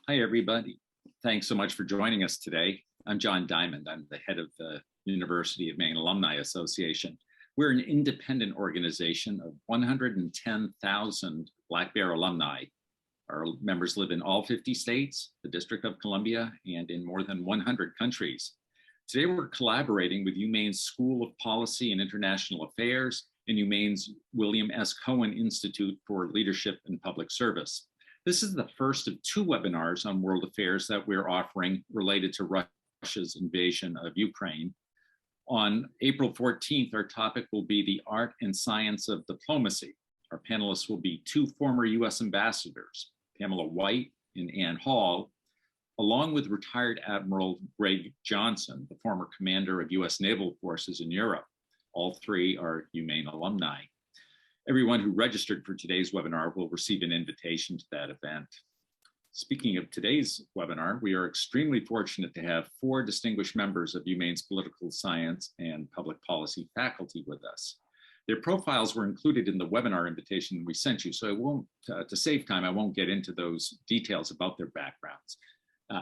Hi, everybody. Thanks so much for joining us today. I'm John Diamond. I'm the head of the University of Maine Alumni Association. We're an independent organization of 110,000 Black Bear alumni. Our members live in all 50 states, the District of Columbia, and in more than 100 countries. Today, we're collaborating with UMaine's School of Policy and International Affairs and UMaine's William S. Cohen Institute for Leadership and Public Service. This is the first of two webinars on world affairs that we're offering related to Russia's invasion of Ukraine. On April 14th, our topic will be the art and science of diplomacy. Our panelists will be two former US ambassadors, Pamela White and Ann Hall, along with retired Admiral Greg Johnson, the former commander of US naval forces in Europe. All three are UMaine alumni. Everyone who registered for today's webinar will receive an invitation to that event. Speaking of today's webinar, we are extremely fortunate to have four distinguished members of UMaine's political science and public policy faculty with us. Their profiles were included in the webinar invitation we sent you, so I won't, to save time, I won't get into those details about their backgrounds.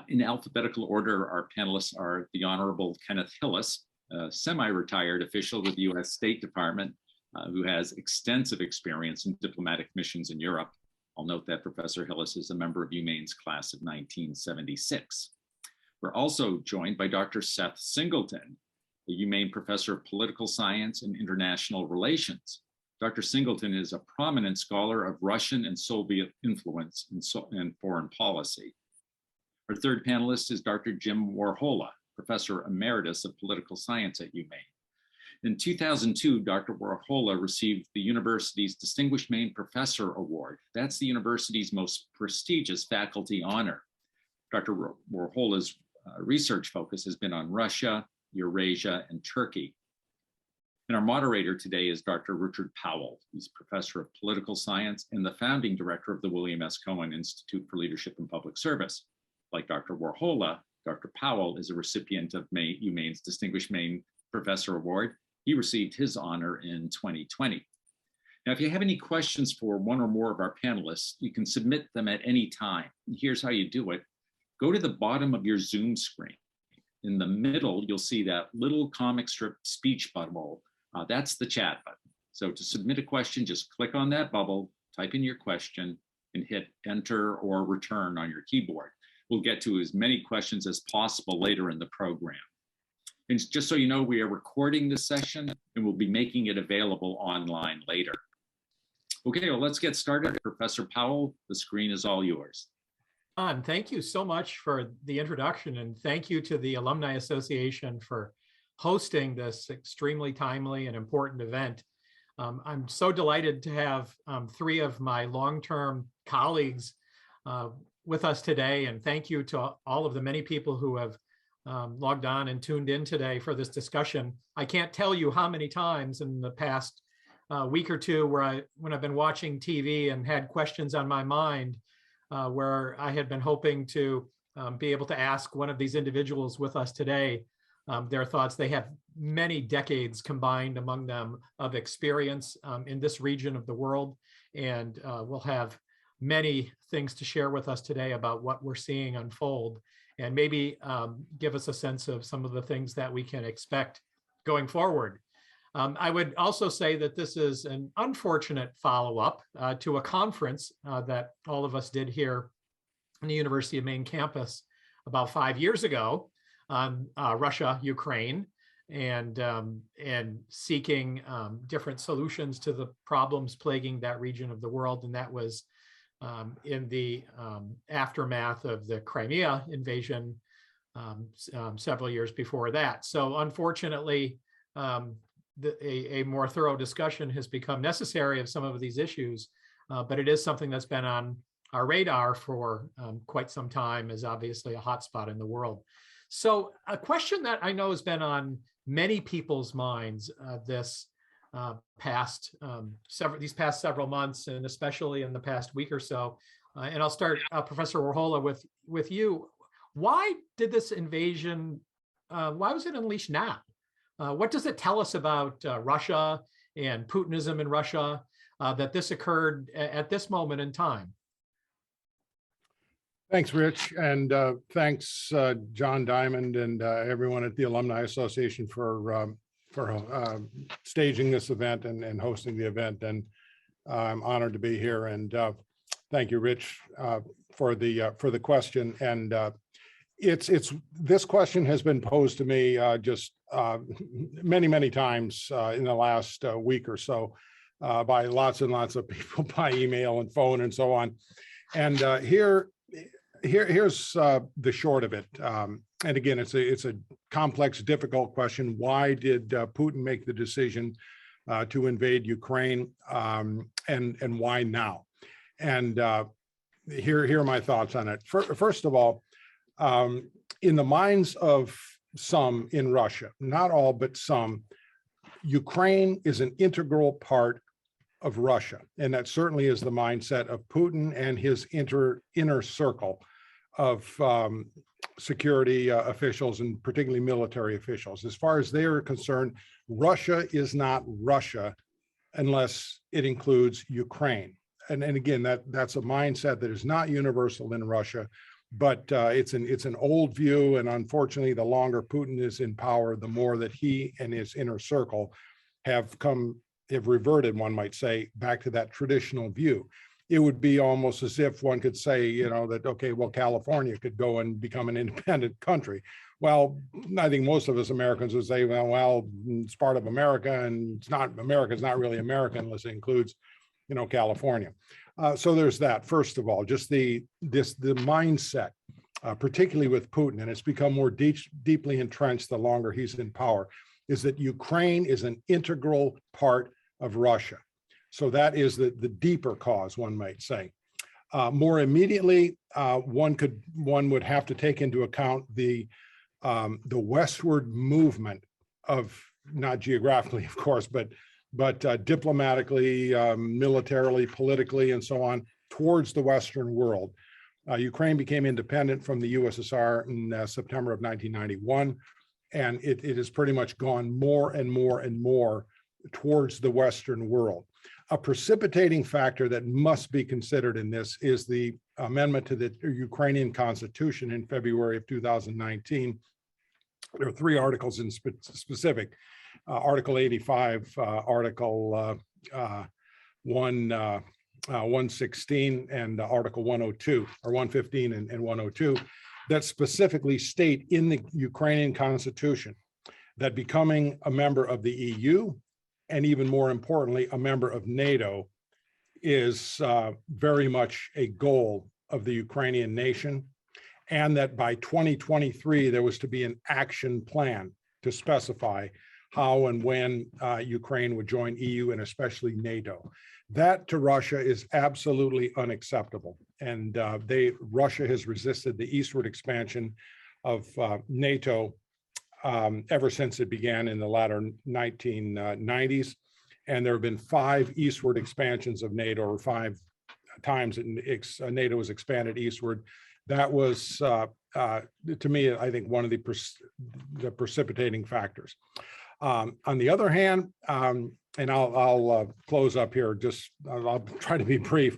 In alphabetical order, our panelists are the Honorable Kenneth Hillis, a semi-retired official with the US State Department, who has extensive experience in diplomatic missions in Europe. I'll note that Professor Hillis is a member of UMaine's class of 1976. We're also joined by Dr. Seth Singleton, the UMaine Professor of Political Science and International Relations. Dr. Singleton is a prominent scholar of Russian and Soviet influence in foreign policy. Our third panelist is Dr. Jim Warhola, Professor Emeritus of Political Science at UMaine. In 2002, Dr. Warhola received the university's Distinguished Maine Professor Award. That's the university's most prestigious faculty honor. Dr. Warhola's research focus has been on Russia, Eurasia, and Turkey. And our moderator today is Dr. Richard Powell. He's Professor of Political Science and the founding director of the William S. Cohen Institute for Leadership and Public Service. Like Dr. Warhola, Dr. Powell is a recipient of UMaine's Distinguished Maine Professor Award. He received his honor in 2020. Now, if you have any questions for one or more of our panelists, you can submit them at any time. Here's how you do it. Go to the bottom of your Zoom screen. In the middle, you'll see that little comic strip speech bubble. That's the chat button. So to submit a question, just click on that bubble, type in your question, and hit enter or return on your keyboard. We'll get to as many questions as possible later in the program. And just so you know, we are recording this session and we'll be making it available online later. Okay, well, let's get started. Professor Powell, the screen is all yours. Thank you so much for the introduction, and thank you to the Alumni Association for hosting this extremely timely and important event. I'm so delighted to have three of my long-term colleagues with us today, and thank you to all of the many people who have logged on and tuned in today for this discussion. I can't tell you how many times in the past week or two when I've been watching TV and had questions on my mind where I had been hoping to be able to ask one of these individuals with us today their thoughts. They have many decades combined among them of experience in this region of the world, and will have many things to share with us today about what we're seeing unfold, and maybe give us a sense of some of the things that we can expect going forward. I would also say that this is an unfortunate follow-up to a conference that all of us did here on the University of Maine campus about 5 years ago on Russia, Ukraine, and seeking different solutions to the problems plaguing that region of the world. And that was in the aftermath of the Crimea invasion several years before that. So unfortunately, a more thorough discussion has become necessary of some of these issues, but it is something that's been on our radar for quite some time, as obviously a hotspot in the world. So a question that I know has been on many people's minds these past several months, and especially in the past week or so. And I'll start, Professor Warhola, with you. Why did this invasion, why was it unleashed now? What does it tell us about Russia and Putinism in Russia that this occurred at this moment in time? Thanks, Rich, and thanks, John Diamond and everyone at the Alumni Association for staging this event and hosting the event. And I'm honored to be here. And thank you, Rich, for the question. And this question has been posed to me just many times in the last week or so by lots and lots of people by email and phone and so on. And here's the short of it. And again, it's a complex, difficult question. Why did Putin make the decision to invade Ukraine, and why now? And here are my thoughts on it. First of all, in the minds of some in Russia, not all, but some, Ukraine is an integral part of Russia. And that certainly is the mindset of Putin and his inner circle of security officials and particularly military officials. As far as they are concerned, Russia is not Russia unless it includes Ukraine. And again, that's a mindset that is not universal in Russia, but it's an old view. And unfortunately, the longer Putin is in power, the more that he and his inner circle have reverted, one might say, back to that traditional view. It would be almost as if one could say, that, okay, well, California could go and become an independent country. Well, I think most of us Americans would say, well, it's part of America, and America's not really American unless it includes, California. So there's that. First of all, just the mindset, particularly with Putin, and it's become more deeply entrenched the longer he's in power, is that Ukraine is an integral part of Russia. So that is the deeper cause, one might say. More immediately, one would have to take into account the westward movement of, not geographically, of course, but diplomatically, militarily, politically, and so on, towards the Western world. Ukraine became independent from the USSR in September of 1991, and it has pretty much gone more and more towards the Western world. A precipitating factor that must be considered in this is the amendment to the Ukrainian constitution in February of 2019. There are three articles in specific: Article 85, Article 116, and Article 102, or 115 and 102, that specifically state in the Ukrainian constitution that becoming a member of the EU, and even more importantly, a member of NATO, is very much a goal of the Ukrainian nation, and that by 2023, there was to be an action plan to specify how and when Ukraine would join EU and especially NATO. That to Russia is absolutely unacceptable. And Russia has resisted the eastward expansion of NATO ever since it began in the latter 1990s. And there have been 5 eastward expansions of NATO, or 5 times NATO was expanded eastward. That was, to me, I think, one of the precipitating factors. On the other hand, and I'll close up here, I'll try to be brief.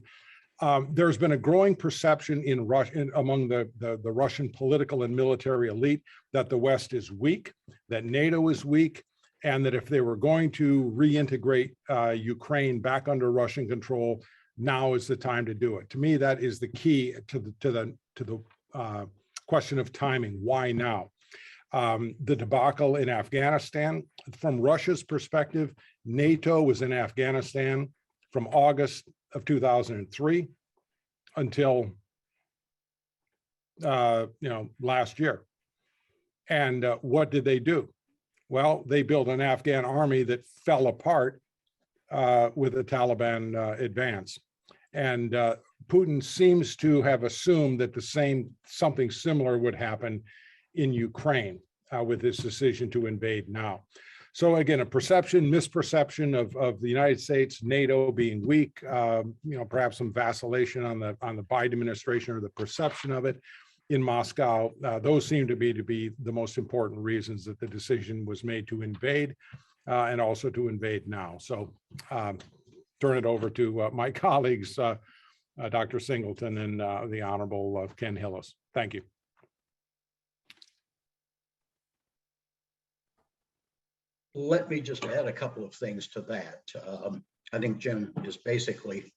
There's been a growing perception in Russia, among the Russian political and military elite, that the West is weak, that NATO is weak, and that if they were going to reintegrate Ukraine back under Russian control, now is the time to do it. To me, that is the key to the question of timing. Why now? The debacle in Afghanistan, from Russia's perspective, NATO was in Afghanistan from August of 2003 until last year. And what did they do? Well, they built an Afghan army that fell apart with the Taliban advance. And Putin seems to have assumed that something similar would happen in Ukraine with his decision to invade now. So again, a misperception of the United States, NATO being weak, perhaps some vacillation on the Biden administration, or the perception of it in Moscow. Those seem to be the most important reasons that the decision was made to invade, and also to invade now. So turn it over to my colleagues Dr. Singleton and the Honorable Ken Hillis. Thank you. Let me just add a couple of things to that. I think Jim is basically,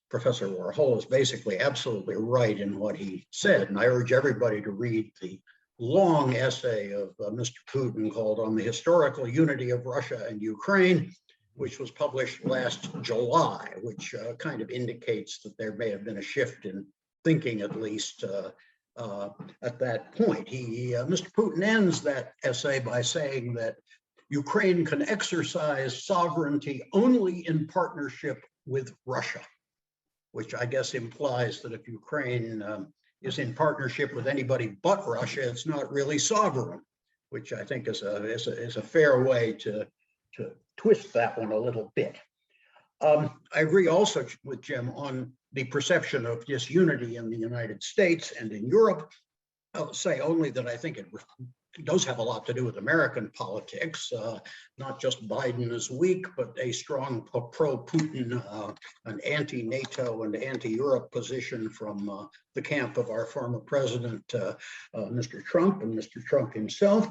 Professor Warhol is basically absolutely right in what he said. And I urge everybody to read the long essay of Mr. Putin called On the Historical Unity of Russia and Ukraine, which was published last July, which kind of indicates that there may have been a shift in thinking, at least at that point. Mr. Putin ends that essay by saying that Ukraine can exercise sovereignty only in partnership with Russia, which I guess implies that if Ukraine is in partnership with anybody but Russia, it's not really sovereign, which I think is a fair way to twist that one a little bit. I agree also with Jim on the perception of disunity in the United States and in Europe. I'll say only that I think it does have a lot to do with American politics, not just Biden is weak, but a strong pro-Putin, an anti-NATO and anti-Europe position from the camp of our former president, Mr. Trump and Mr. Trump himself.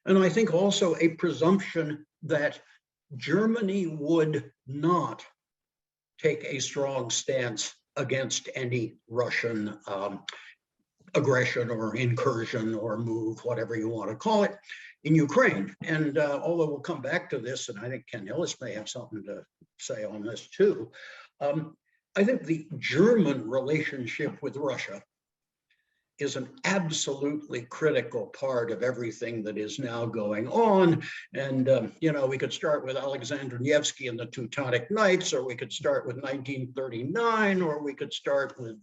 And I think also a presumption that Germany would not take a strong stance against any Russian aggression or incursion or move, whatever you want to call it, in Ukraine. And although we'll come back to this, and I think Ken Hillis may have something to say on this too, I think the German relationship with Russia is an absolutely critical part of everything that is now going on. And, we could start with Alexander Nevsky and the Teutonic Knights, or we could start with 1939, or we could start with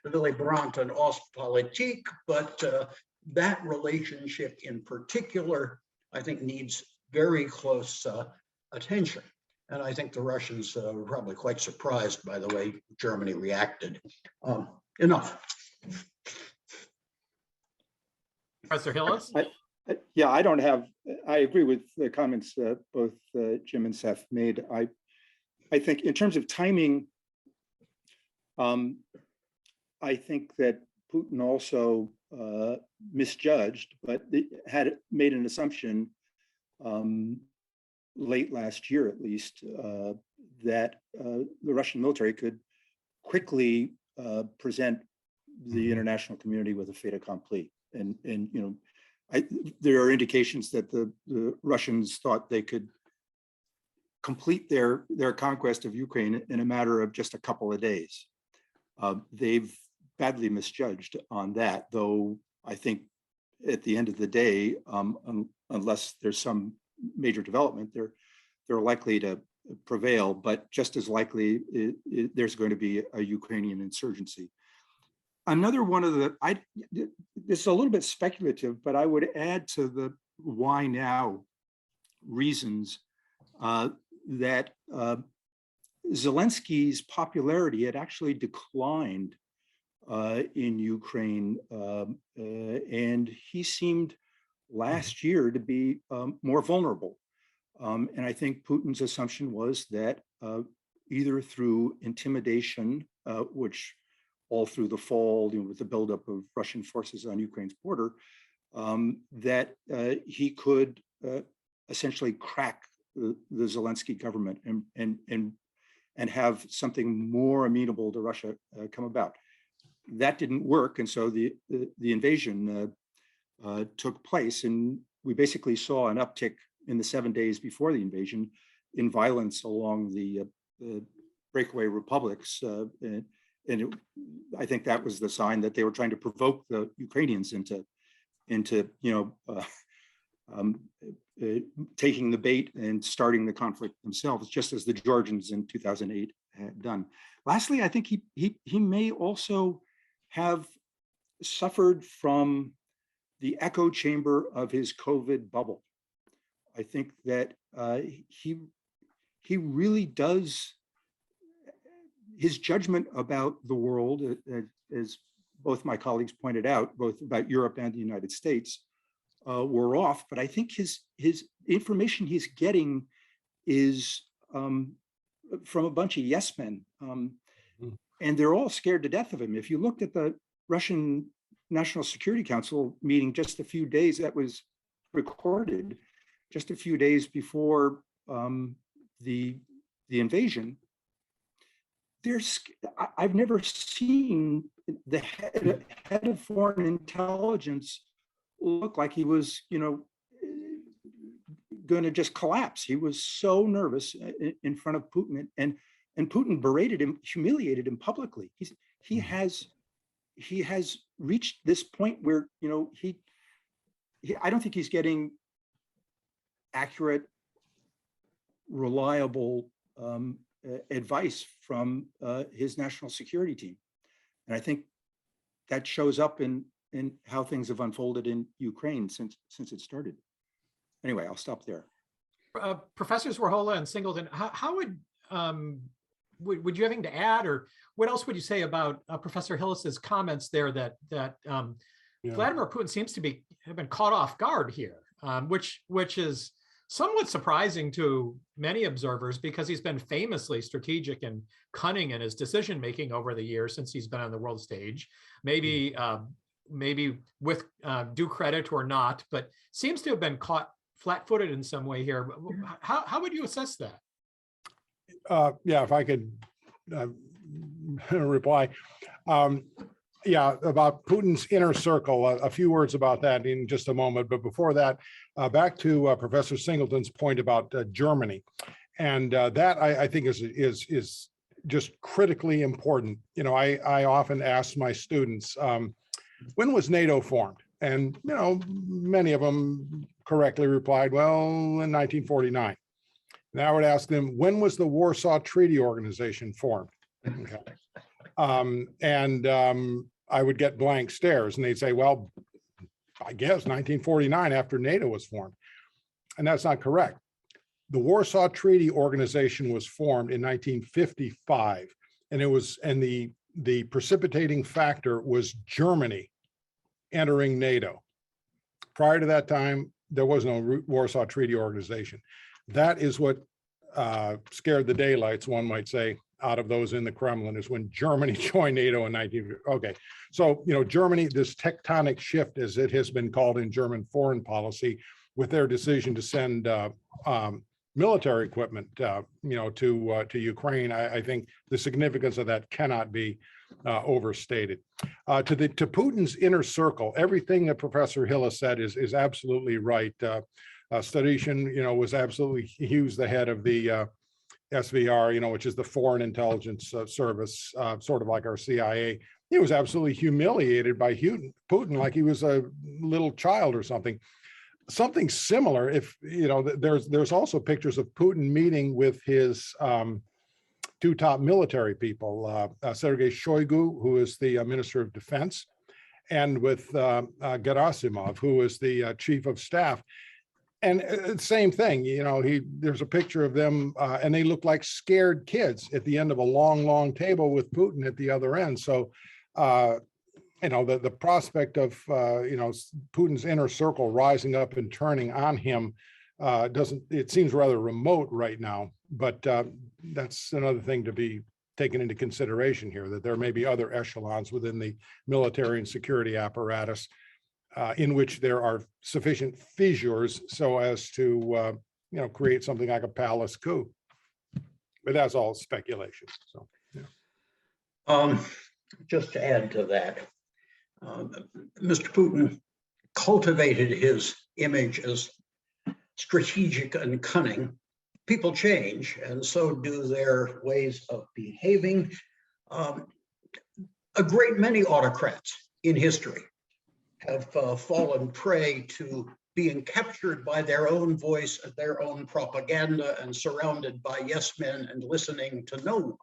Willy Brandt and Ostpolitik. But that relationship in particular, I think, needs very close attention. And I think the Russians were probably quite surprised by the way Germany reacted. Enough. Professor Hillis? Yeah, I agree with the comments both Jim and Seth made. I think in terms of timing, I think that Putin also misjudged, but had made an assumption late last year, at least, that the Russian military could quickly present the international community with a fait accompli. And there are indications that the Russians thought they could complete their conquest of Ukraine in a matter of just a couple of days. They've badly misjudged on that, though I think at the end of the day, unless there's some major development, they're likely to prevail, but just as likely there's going to be a Ukrainian insurgency. Another one of this is a little bit speculative, but I would add to the why now reasons that Zelensky's popularity had actually declined in Ukraine, and he seemed last year to be more vulnerable. And I think Putin's assumption was that either through intimidation, which all through the fall, with the buildup of Russian forces on Ukraine's border, that he could essentially crack the Zelensky government and have something more amenable to Russia come about. That didn't work, and so the invasion took place, and we basically saw an uptick in the 7 days before the invasion in violence along the breakaway republics. I think that was the sign that they were trying to provoke the Ukrainians into taking the bait and starting the conflict themselves, just as the Georgians in 2008 had done. Lastly, I think he may also have suffered from the echo chamber of his COVID bubble. I think that he really does. His judgment about the world, as both my colleagues pointed out, both about Europe and the United States, were off. But I think his information he's getting is from a bunch of yes men. and they're all scared to death of him. If you looked at the Russian National Security Council meeting just a few days, that was recorded just a few days before the invasion, I've never seen the head of foreign intelligence look like he was, going to just collapse. He was so nervous in front of Putin, and Putin berated him, humiliated him publicly. He has reached this point where I don't think he's getting accurate, reliable advice from his national security team, and I think that shows up in how things have unfolded in Ukraine since it started. Anyway, I'll stop there. Professors Warhol and Singleton, how would you have anything to add, or what else would you say about Professor Hillis's comments there that Vladimir Putin seems to have been caught off guard here, which is somewhat surprising to many observers, because he's been famously strategic and cunning in his decision making over the years since he's been on the world stage. Maybe with due credit or not, but seems to have been caught flat-footed in some way here. How would you assess that? Yeah, if I could reply. Yeah, about Putin's inner circle, a few words about that in just a moment. But before that, back to Professor Singleton's point about Germany. And that I think is just critically important. I often ask my students, when was NATO formed? And, many of them correctly replied, well, in 1949. And I would ask them, when was the Warsaw Treaty Organization formed? Okay. I would get blank stares, and they'd say, well, I guess 1949, after NATO was formed. And that's not correct. The Warsaw Treaty Organization was formed in 1955, and the precipitating factor was Germany entering NATO. Prior to that time, there was no Warsaw Treaty Organization. That is what scared the daylights, one might say, out of those in the Kremlin, is when Germany joined NATO in 1950. Okay, so Germany, this tectonic shift, as it has been called in German foreign policy, with their decision to send military equipment, to Ukraine, I think the significance of that cannot be overstated. To Putin's inner circle, everything that Professor Hillis said is absolutely right. Starishin, was absolutely, he was the head of the SVR, which is the Foreign Intelligence Service, sort of like our CIA. He was absolutely humiliated by Putin, like he was a little child or something. Something similar, if there's also pictures of Putin meeting with his two top military people, Sergei Shoigu, who is the Minister of Defense, and with Gerasimov, who is the Chief of Staff. And same thing, there's a picture of them, and they look like scared kids at the end of a long, long table with Putin at the other end. So, the prospect of, Putin's inner circle rising up and turning on him it seems rather remote right now, but that's another thing to be taken into consideration here, that there may be other echelons within the military and security apparatus in which there are sufficient fissures so as to, create something like a palace coup. But that's all speculation. So, yeah. Just to add to that, Mr. Putin cultivated his image as strategic and cunning. People change, and so do their ways of behaving. A great many autocrats in history have fallen prey to being captured by their own voice and their own propaganda, and surrounded by yes men and listening to no one.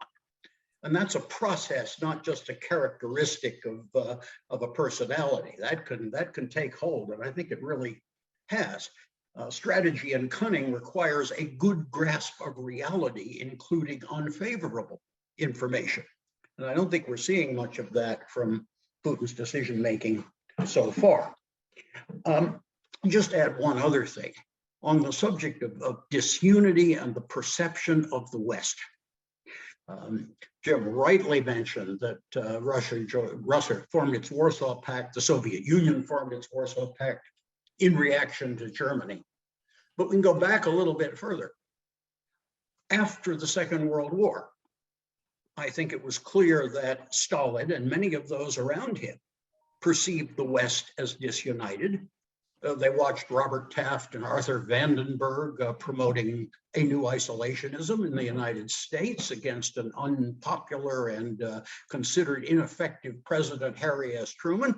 And that's a process, not just a characteristic of a personality. That can take hold, and I think it really has. Strategy and cunning requires a good grasp of reality, including unfavorable information. And I don't think we're seeing much of that from Putin's decision-making so far. Just add one other thing. On the subject of disunity and the perception of the West, Jim rightly mentioned that Russia formed its Warsaw Pact, the Soviet Union formed its Warsaw Pact in reaction to Germany. But we can go back a little bit further. After the Second World War, I think it was clear that Stalin and many of those around him perceived the West as disunited. They watched Robert Taft and Arthur Vandenberg promoting a new isolationism in the United States against an unpopular and considered ineffective President Harry S. Truman.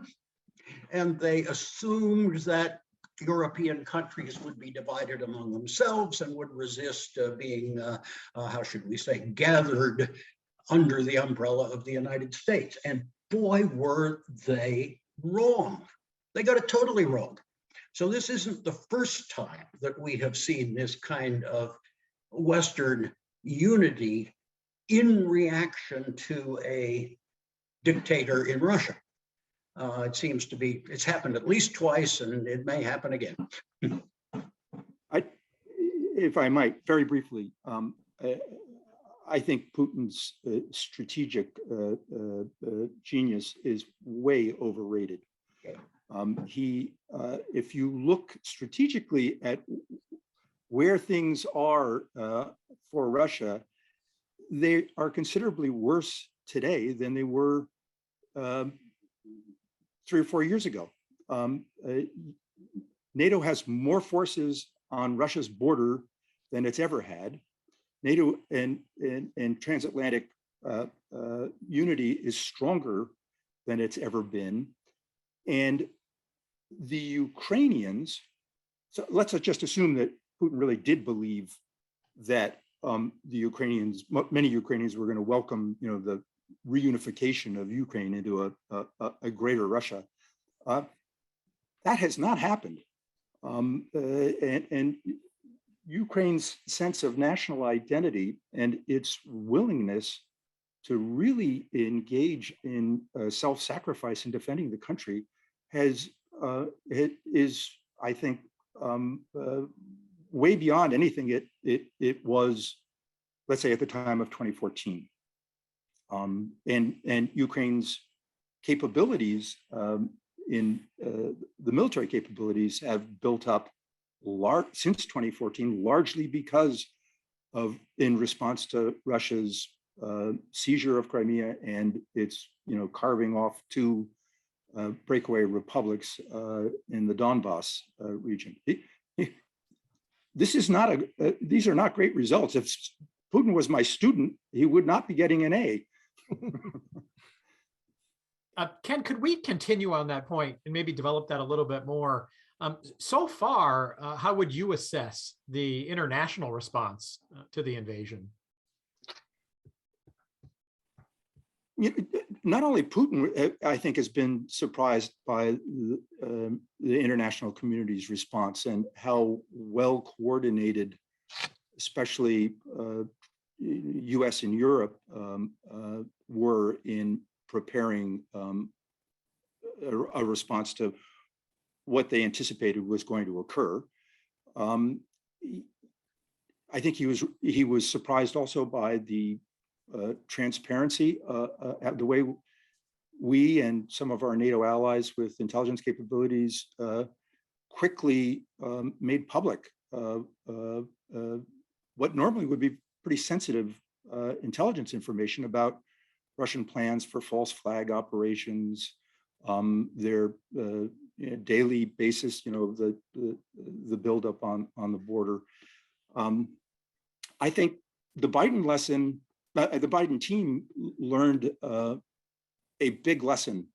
And they assumed that European countries would be divided among themselves and would resist being, how should we say, gathered under the umbrella of the United States. And boy, were they wrong. They got it totally wrong. So this isn't the first time that we have seen this kind of Western unity in reaction to a dictator in Russia. It seems to be, it's happened at least twice, and it may happen again. If I might, very briefly, I think Putin's strategic genius is way overrated. Okay. If you look strategically at where things are for Russia, they are considerably worse today than they were 3 or 4 years ago. NATO has more forces on Russia's border than it's ever had. NATO and transatlantic unity is stronger than it's ever been. And the Ukrainians, so let's just assume that Putin really did believe that the Ukrainians, many Ukrainians were going to welcome, the reunification of Ukraine into a greater Russia. That has not happened. And Ukraine's sense of national identity and its willingness to really engage in self-sacrifice in defending the country is, I think, way beyond anything it was, let's say, at the time of 2014. And Ukraine's capabilities in the military capabilities have built up since 2014, largely because of, in response to Russia's seizure of Crimea and its, carving off 2 breakaway republics in the Donbass region. This is not these are not great results. If Putin was my student, he would not be getting an A. Ken, could we continue on that point and maybe develop that a little bit more? So far, how would you assess the international response to the invasion? Not only Putin, I think, has been surprised by the international community's response and how well coordinated, especially US and Europe, were in preparing a response to what they anticipated was going to occur. I think he was surprised also by the transparency, the way we and some of our NATO allies with intelligence capabilities quickly made public what normally would be pretty sensitive intelligence information about Russian plans for false flag operations, their daily basis, the buildup on the border. I think the Biden team learned a big lesson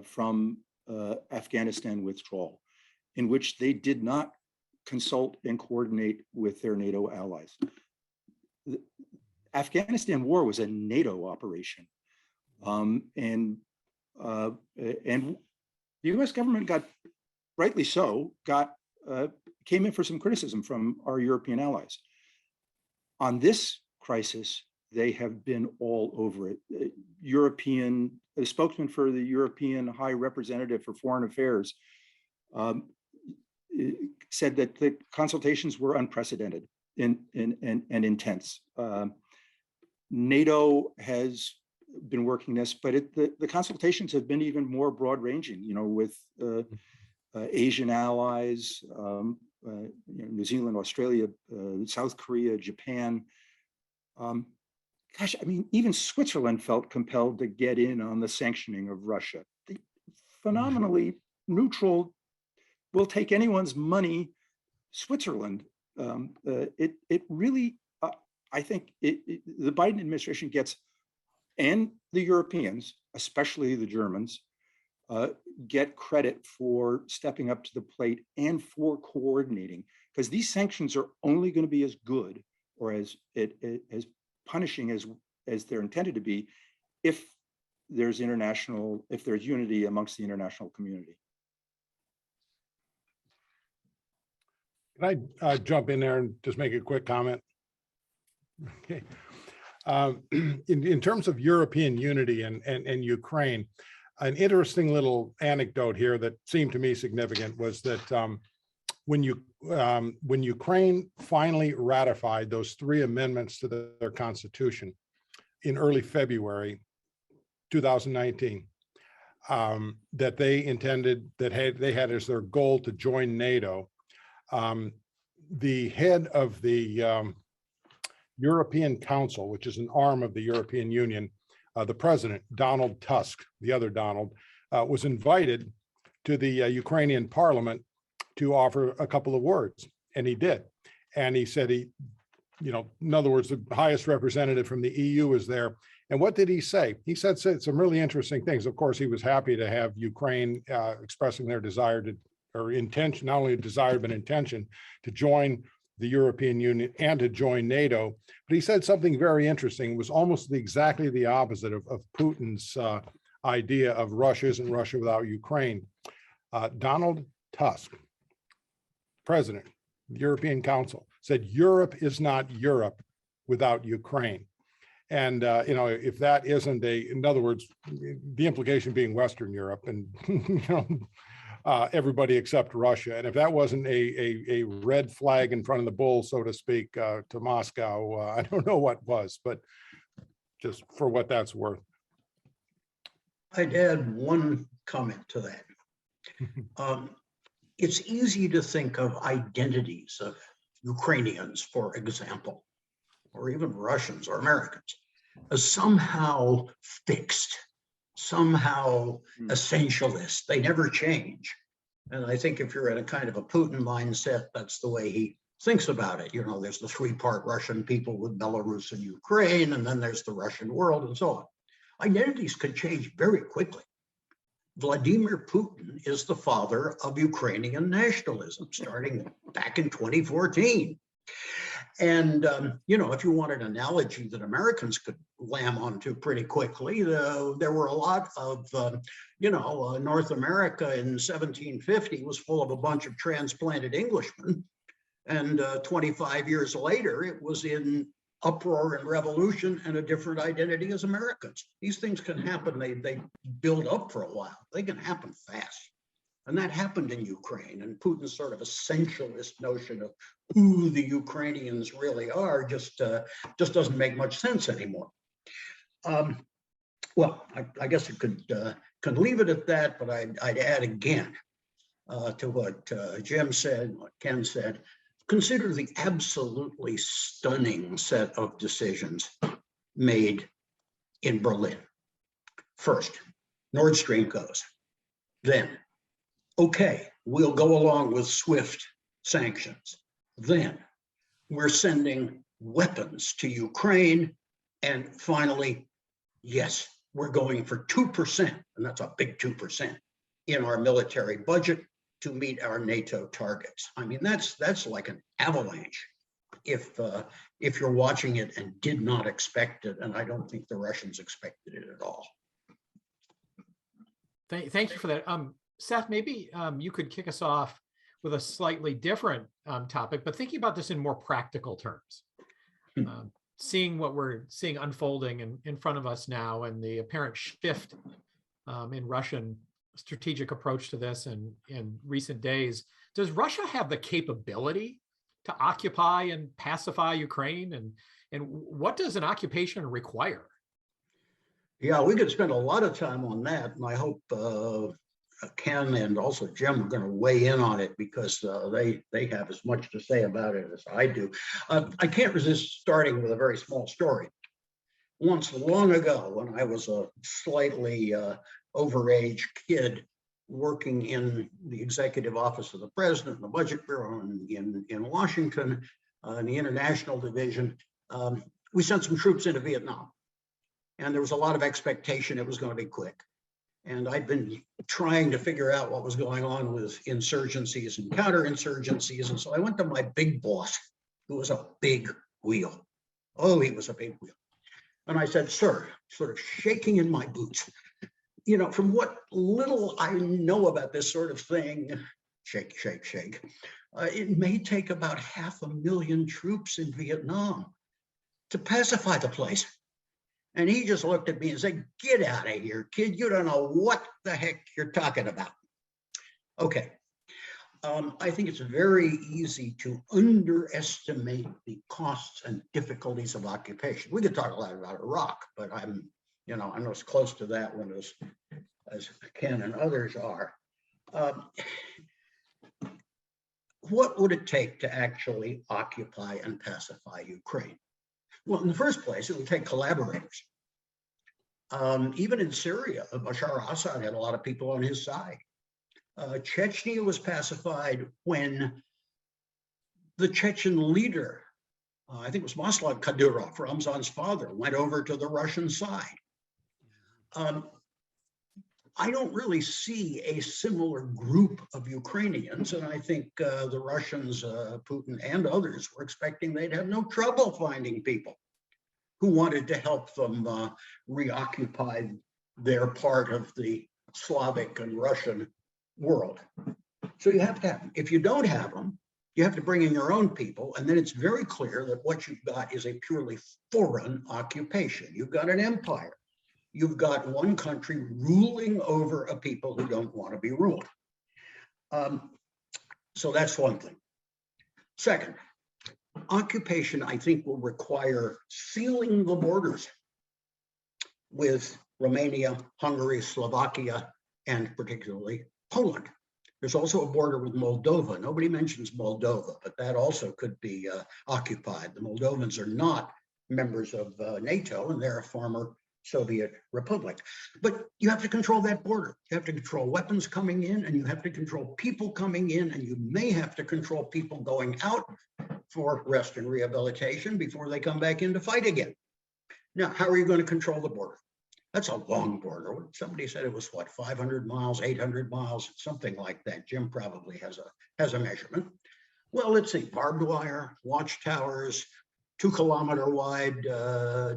from Afghanistan withdrawal, in which they did not consult and coordinate with their NATO allies. The Afghanistan war was a NATO operation, and the U.S. government rightly so, came in for some criticism from our European allies. On this crisis, they have been all over it. The spokesman for the European High Representative for Foreign Affairs said that the consultations were unprecedented and intense. NATO has been working this, but the consultations have been even more broad-ranging, with Asian allies, New Zealand, Australia, South Korea, Japan. Gosh, I mean, even Switzerland felt compelled to get in on the sanctioning of Russia. The phenomenally neutral, will take anyone's money, Switzerland. It really, I think the Biden administration gets, and the Europeans, especially the Germans, get credit for stepping up to the plate and for coordinating, because these sanctions are only going to be as good or as punishing as they're intended to be if there's unity amongst the international community. Can I jump in there and just make a quick comment? Okay. In terms of European unity and Ukraine, an interesting little anecdote here that seemed to me significant was that when Ukraine finally ratified those 3 amendments to their constitution in early February 2019, that they intended, they had as their goal to join NATO, the head of the European Council, which is an arm of the European Union, the president, Donald Tusk, the other Donald, was invited to the Ukrainian parliament to offer a couple of words, and he did. And he said in other words, the highest representative from the EU is there. And what did he say? He said some really interesting things. Of course, he was happy to have Ukraine expressing their desire to, or intention, not only a desire, but intention to join the European Union and to join NATO. But he said something very interesting. It was almost exactly the opposite of Putin's idea of Russia isn't Russia without Ukraine. Donald Tusk, president of the European Council, said Europe is not Europe without Ukraine. And, if that isn't in other words, the implication being Western Europe and, everybody except Russia. And if that wasn't a red flag in front of the bull, so to speak, to Moscow, I don't know what was, but just for what that's worth. I'd add one comment to that. It's easy to think of identities of Ukrainians, for example, or even Russians or Americans, as somehow fixed, somehow essentialist. They never change. And I think if you're in a kind of a Putin mindset, that's the way he thinks about it. There's the 3-part Russian people with Belarus and Ukraine, and then there's the Russian world and so on. Identities could change very quickly. Vladimir Putin is the father of Ukrainian nationalism, starting back in 2014. And, if you wanted an analogy that Americans could lamb onto pretty quickly, there were a lot of, North America in 1750 was full of a bunch of transplanted Englishmen. And 25 years later, it was in uproar and revolution and a different identity as Americans. These things can happen. They build up for a while. They can happen fast. And that happened in Ukraine. And Putin's sort of essentialist notion of who the Ukrainians really are just doesn't make much sense anymore. Well, I guess it could leave it at that, but I'd add again to what Jim said, what Ken said. Consider the absolutely stunning set of decisions made in Berlin. First, Nord Stream goes. Then, okay, we'll go along with swift sanctions. Then, we're sending weapons to Ukraine. And finally, yes, we're going for 2%, and that's a big 2%, in our military budget to meet our NATO targets. I mean, that's like an avalanche if you're watching it and did not expect it, and I don't think the Russians expected it at all. Thank you for that. Seth, maybe you could kick us off with a slightly different topic, but thinking about this in more practical terms. Seeing what we're seeing unfolding in front of us now and the apparent shift in Russian strategic approach to this in recent days, does Russia have the capability to occupy and pacify Ukraine? And what does an occupation require? Yeah, we could spend a lot of time on that, and I hope Ken and also Jim are going to weigh in on it because they have as much to say about it as I do. I can't resist starting with a very small story. Once long ago, when I was a slightly overage kid working in the executive office of the president, the budget bureau in Washington, in the international division, we sent some troops into Vietnam. And there was a lot of expectation it was going to be quick. And I'd been trying to figure out what was going on with insurgencies and counterinsurgencies. And so I went to my big boss, who was a big wheel. Oh, he was a big wheel. And I said, sir, sort of shaking in my boots, you know, from what little I know about this sort of thing, shake, shake, shake, it may take about 500,000 troops in Vietnam to pacify the place. And he just looked at me and said, get out of here, kid. You don't know what the heck you're talking about. Okay. I think it's very easy to underestimate the costs and difficulties of occupation. We could talk a lot about Iraq, but I'm not as close to that one as Ken and others are. What would it take to actually occupy and pacify Ukraine? Well, in the first place, it would take collaborators. Even in Syria, Bashar al-Assad had a lot of people on his side. Chechnya was pacified when the Chechen leader, I think it was Maslov Kadyrov, Ramzan's father, went over to the Russian side. I don't really see a similar group of Ukrainians, and I think the Russians, Putin and others, were expecting they'd have no trouble finding people who wanted to help them reoccupy their part of the Slavic and Russian world. So you have to have them. If you don't have them, you have to bring in your own people, and then it's very clear that what you've got is a purely foreign occupation. You've got an empire. You've got one country ruling over a people who don't want to be ruled. So that's one thing. Second, occupation, I think, will require sealing the borders with Romania, Hungary, Slovakia, and particularly Poland. There's also a border with Moldova. Nobody mentions Moldova, but that also could be occupied. The Moldovans are not members of NATO, and they're a former Soviet republic. But you have to control that border. You have to control weapons coming in, and you have to control people coming in, and you may have to control people going out for rest and rehabilitation before they come back in to fight again. Now, how are you going to control the border? That's a long border. Somebody said it was, what, 500 miles, 800 miles, something like that. Jim probably has a measurement. Well, let's see, barbed wire, watchtowers, 2-kilometer wide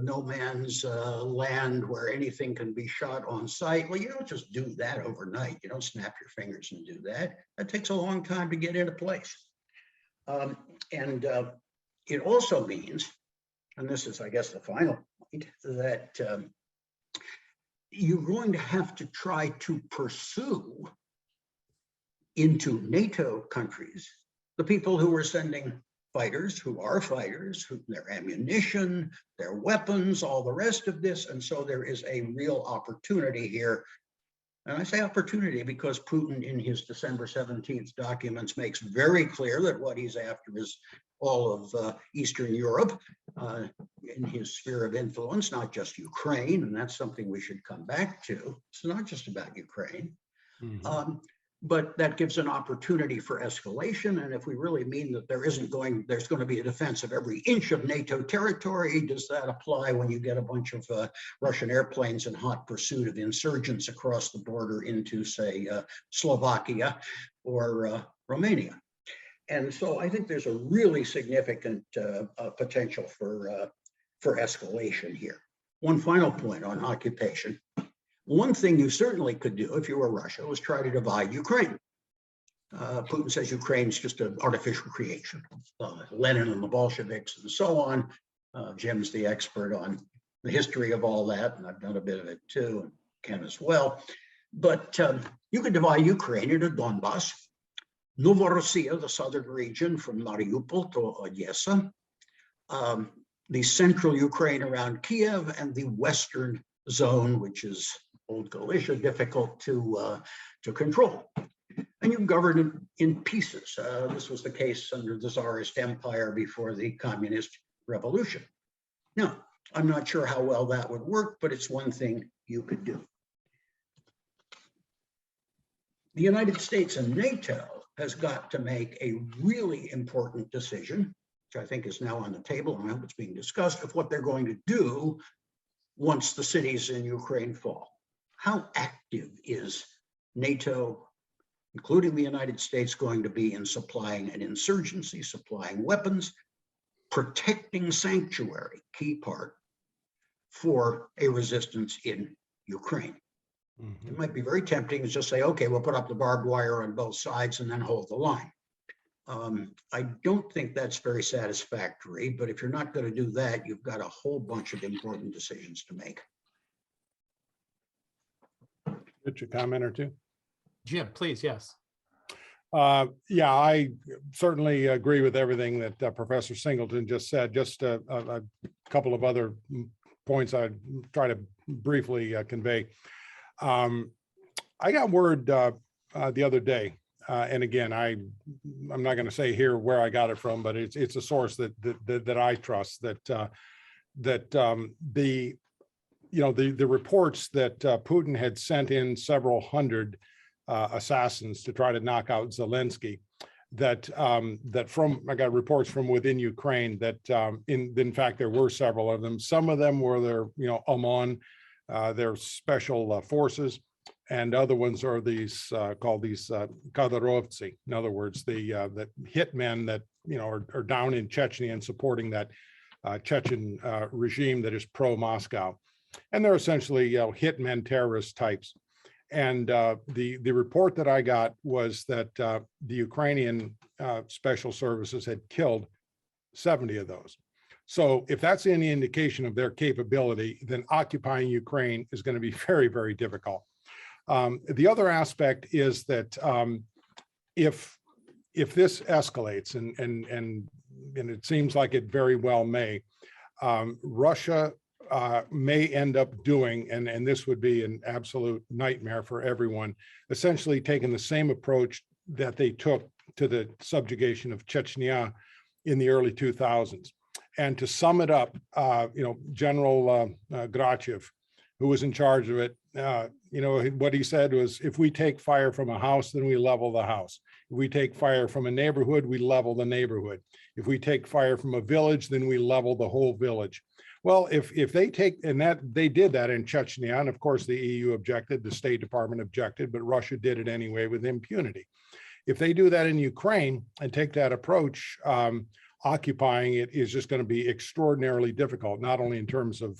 no man's land where anything can be shot on site. Well, you don't just do that overnight. You don't snap your fingers and do that. That takes a long time to get into place. And it also means, and this is, I guess, the final point, that you're going to have to try to pursue into NATO countries the people who are sending fighters, who are fighters, their ammunition, their weapons, all the rest of this. And so there is a real opportunity here. And I say opportunity because Putin, in his December 17th documents, makes very clear that what he's after is all of Eastern Europe in his sphere of influence, not just Ukraine. And that's something we should come back to. It's not just about Ukraine. Mm-hmm. But that gives an opportunity for escalation. And if we really mean that there's going to be a defense of every inch of NATO territory, does that apply when you get a bunch of Russian airplanes in hot pursuit of insurgents across the border into, say, Slovakia or Romania? And so I think there's a really significant potential for escalation here. One final point on occupation. One thing you certainly could do if you were Russia was try to divide Ukraine. Putin says Ukraine's just an artificial creation. Lenin and the Bolsheviks and so on. Jim's the expert on the history of all that, and I've done a bit of it too, and Ken as well. But you could divide Ukraine into Donbass, Novorossiya, the southern region from Mariupol to Odessa, the central Ukraine around Kiev and the western zone, which is old Galicia, difficult to control. And you govern it in pieces. This was the case under the Tsarist Empire before the Communist Revolution. Now, I'm not sure how well that would work, but it's one thing you could do. The United States and NATO has got to make a really important decision, which I think is now on the table, and I hope it's being discussed, of what they're going to do once the cities in Ukraine fall. How active is NATO, including the United States, going to be in supplying an insurgency, supplying weapons, protecting sanctuary, key part, for a resistance in Ukraine? Mhm. It might be very tempting to just say, okay, we'll put up the barbed wire on both sides and then hold the line. I don't think that's very satisfactory, but if you're not going to do that, you've got a whole bunch of important decisions to make. Get your comment or two? Jim, please, yes. Yeah, I certainly agree with everything that Professor Singleton just said. Just a couple of other points I'd try to briefly convey. I got word the other day, and again, I'm not going to say here where I got it from, but it's a source that I trust, that the reports that Putin had sent in several hundred assassins to try to knock out Zelensky, I got reports from within Ukraine that in fact there were several of them. Some of them were their UMaine, their special forces, and other ones are these called these Kadarovtsi. In other words, the hitmen that are down in Chechnya and supporting that Chechen regime that is pro-Moscow, and they're essentially hitmen, terrorist types. And the report that I got was that the Ukrainian special services had killed 70 of those. So if that's any indication of their capability, then occupying Ukraine is going to be very, very difficult. The other aspect is that if this escalates, and it seems like it very well may, Russia may end up doing, and this would be an absolute nightmare for everyone, essentially taking the same approach that they took to the subjugation of Chechnya in the early 2000s. And to sum it up, General Grachev, who was in charge of it, what he said was, if we take fire from a house, then we level the house. If we take fire from a neighborhood, we level the neighborhood. If we take fire from a village, then we level the whole village. Well, if they take, and that they did that in Chechnya, and of course the EU objected, the State Department objected, but Russia did it anyway with impunity. If they do that in Ukraine and take that approach, occupying it is just going to be extraordinarily difficult, not only in terms of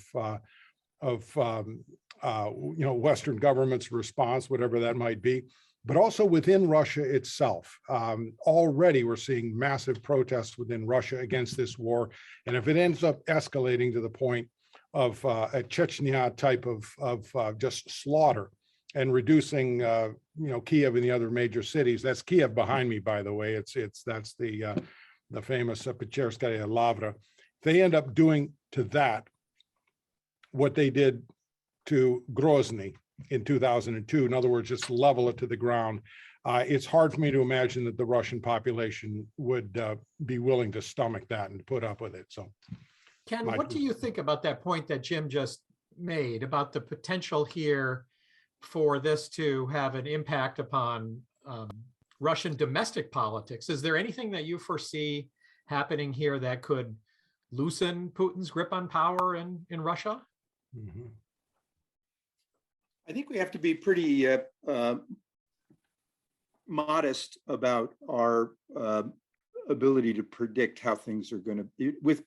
Western government's response, whatever that might be, but also within Russia itself. Already we're seeing massive protests within Russia against this war. And if it ends up escalating to the point of a Chechnya type of just slaughter and reducing, Kiev and the other major cities, that's Kiev behind me, by the way, that's the famous Pecherskaya Lavra. If they end up doing to that what they did to Grozny in 2002, in other words, just level it to the ground, it's hard for me to imagine that the Russian population would be willing to stomach that and put up with it. So, Ken, what do you think about that point that Jim just made about the potential here for this to have an impact upon Russian domestic politics? Is there anything that you foresee happening here that could loosen Putin's grip on power in Russia? mm-hmm. I think we have to be pretty modest about our ability to predict how things are going to be. With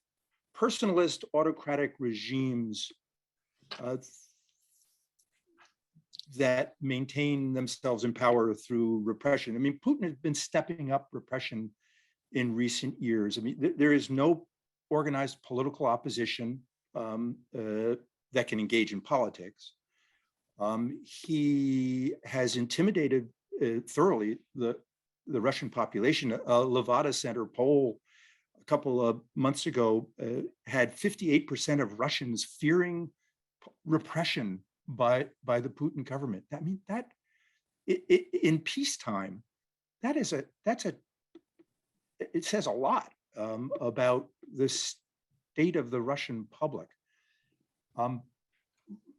personalist autocratic regimes that maintain themselves in power through repression. I mean, Putin has been stepping up repression in recent years. I mean, there is no organized political opposition that can engage in politics. He has intimidated thoroughly the Russian population. A Levada Center poll a couple of months ago had 58% of Russians fearing repression by the Putin government. I mean, that in peacetime, it says a lot about the state of the Russian public.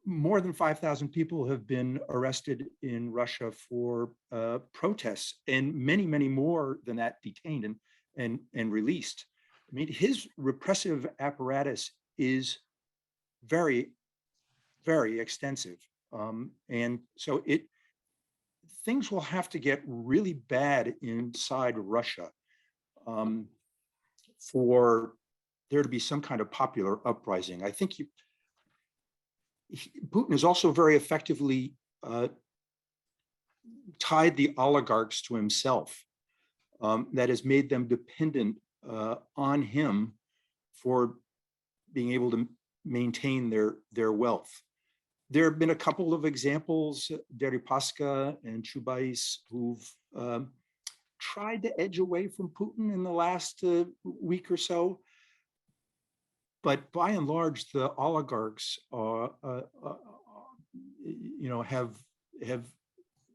More than 5,000 people have been arrested in Russia for protests, and many, many more than that detained and released. I mean, his repressive apparatus is very, very extensive. And so things will have to get really bad inside Russia for there to be some kind of popular uprising. I think Putin has also very effectively tied the oligarchs to himself. That has made them dependent on him for being able to maintain their wealth. There have been a couple of examples, Deripaska and Chubais, who've tried to edge away from Putin in the last week or so. But by and large, the oligarchs have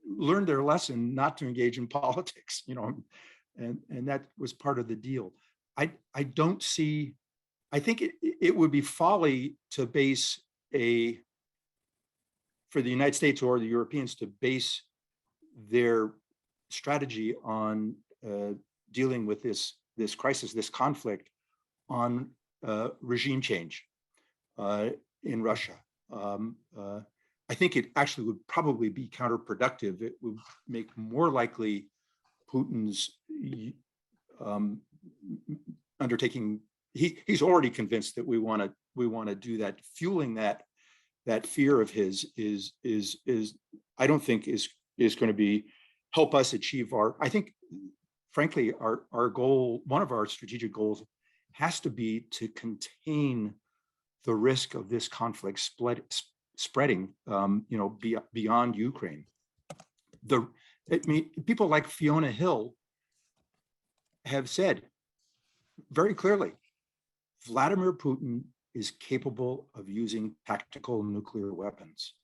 learned their lesson not to engage in politics, and that was part of the deal. I think it would be folly to base for the United States or the Europeans to base their strategy on dealing with this crisis, this conflict, on regime change in Russia. I think it actually would probably be counterproductive. It would make more likely Putin's undertaking. He's already convinced that we want to do that. Fueling that fear of his is I don't think is going to help us achieve I think, frankly, our goal, one of our strategic goals, has to be to contain the risk of this conflict spreading, beyond Ukraine. People like Fiona Hill have said very clearly, Vladimir Putin is capable of using tactical nuclear weapons.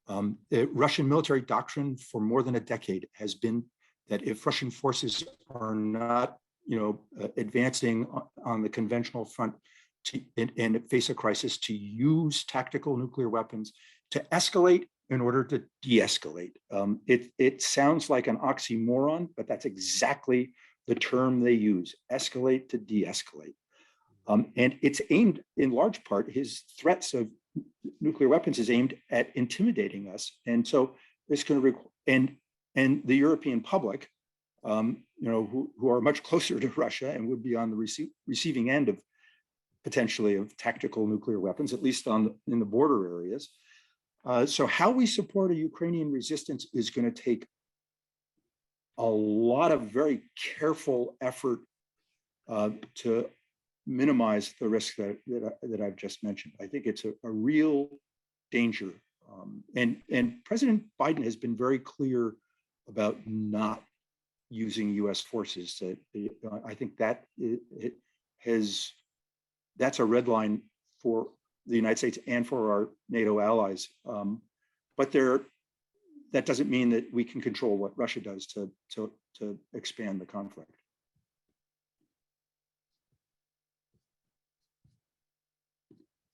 The Russian military doctrine for more than a decade has been that if Russian forces are not advancing on the conventional front and face a crisis, to use tactical nuclear weapons to escalate in order to de-escalate. It sounds like an oxymoron, but that's exactly the term they use: escalate to de-escalate. And it's aimed, in large part, his threats of nuclear weapons is aimed at intimidating us. And so it's going to and the European public, who are much closer to Russia and would be on the receiving end of potentially of tactical nuclear weapons, at least in the border areas. So how we support a Ukrainian resistance is going to take a lot of very careful effort to minimize the risk that I've just mentioned. I think it's a real danger. And President Biden has been very clear about not using U.S. forces. I think that's a red line for the United States and for our NATO allies. But that doesn't mean that we can control what Russia does to expand the conflict.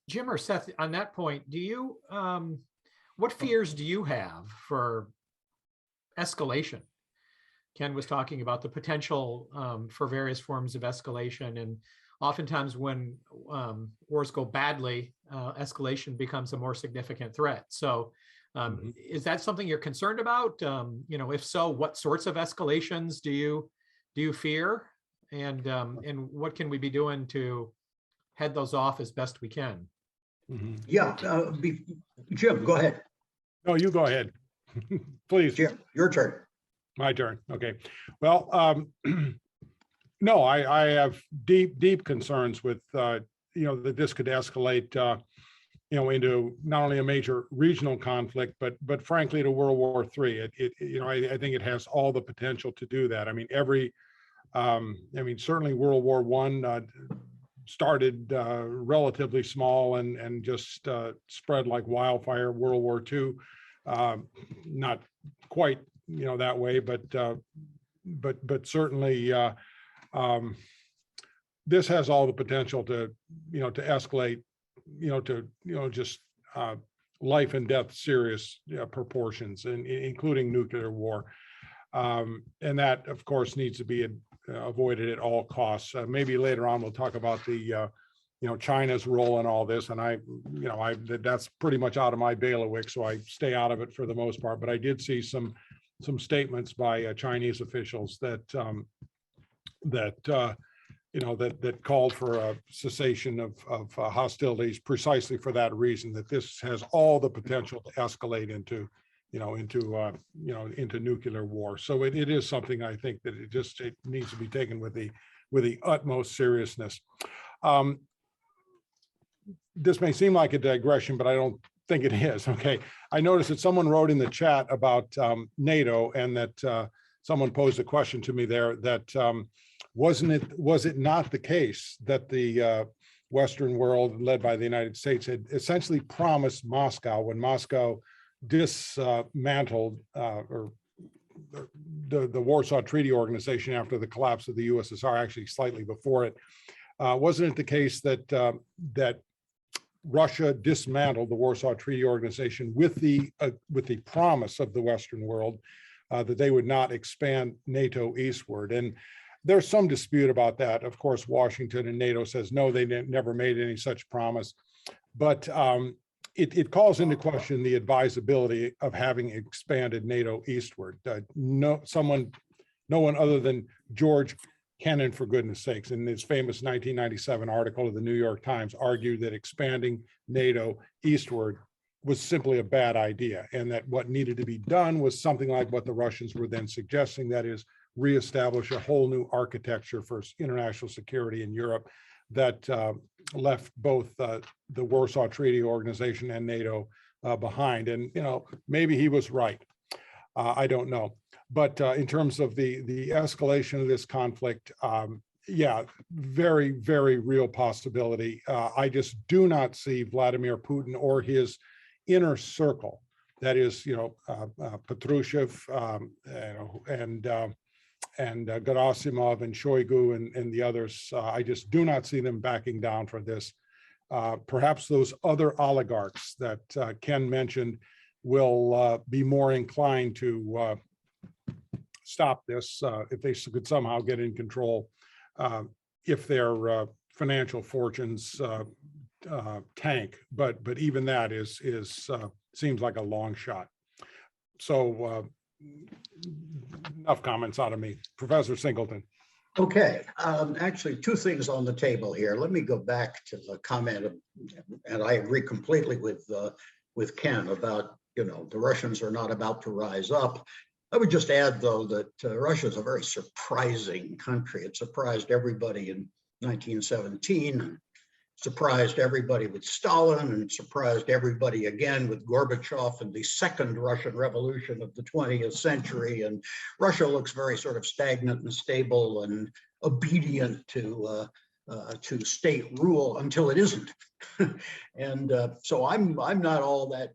Jim or Seth, on that point, what fears do you have for escalation? Ken was talking about the potential for various forms of escalation, and oftentimes when wars go badly, escalation becomes a more significant threat. So is that something you're concerned about? If so, what sorts of escalations do you fear? And what can we be doing to head those off as best we can? Yeah, Jim, go ahead. No, you go ahead. Please. Jim, your turn. My turn. Okay. Well, no, I have deep concerns with, that this could escalate, into not only a major regional conflict, but frankly, to World War III. I think it has all the potential to do that. I mean, every I mean, certainly World War I started relatively small and just spread like wildfire. World War II, not quite, that way, but certainly this has all the potential to, to escalate, just life and death serious proportions, including nuclear war. And that, of course, needs to be avoided at all costs. Maybe later on we'll talk about the China's role in all this, and that's pretty much out of my bailiwick, so I stay out of it for the most part. But I did see some statements by Chinese officials that that called for a cessation of hostilities precisely for that reason, that this has all the potential to escalate into into nuclear war. So it is something I think that it needs to be taken with the utmost seriousness. This may seem like a digression, but I don't think it is. Okay, I noticed that someone wrote in the chat about NATO, and that someone posed a question to me there that was it not the case that the Western world, led by the United States, had essentially promised Moscow, when Moscow dismantled or the Warsaw Treaty Organization after the collapse of the USSR, actually slightly before it, wasn't it the case that that Russia dismantled the Warsaw Treaty Organization with the promise of the Western world that they would not expand NATO eastward? And there's some dispute about that. Of course, Washington and NATO says no, they never made any such promise, but it calls into question the advisability of having expanded NATO eastward. No one other than George Kennan, for goodness sakes, in his famous 1997 article of the New York Times, argued that expanding NATO eastward was simply a bad idea, and that what needed to be done was something like what the Russians were then suggesting, that is, reestablish a whole new architecture for international security in Europe that left both the Warsaw Treaty Organization and NATO behind. And maybe he was right. I don't know. But in terms of the escalation of this conflict, yeah, very, very real possibility. I just do not see Vladimir Putin or his inner circle, that is, Patrushev and Gerasimov and Shoigu and the others. I just do not see them backing down for this. Perhaps those other oligarchs that Ken mentioned will be more inclined to stop this if they could somehow get in control, if their financial fortunes tank. But even that seems like a long shot. So enough comments out of me. Professor Singleton. Okay, actually, two things on the table here. Let me go back to the comment and I agree completely with Ken about, the Russians are not about to rise up. I would just add, though, that Russia is a very surprising country. It surprised everybody in 1917, and surprised everybody with Stalin, and surprised everybody again with Gorbachev and the second Russian Revolution of the 20th century. And Russia looks very sort of stagnant and stable and obedient to state rule until it isn't. And so I'm not all that,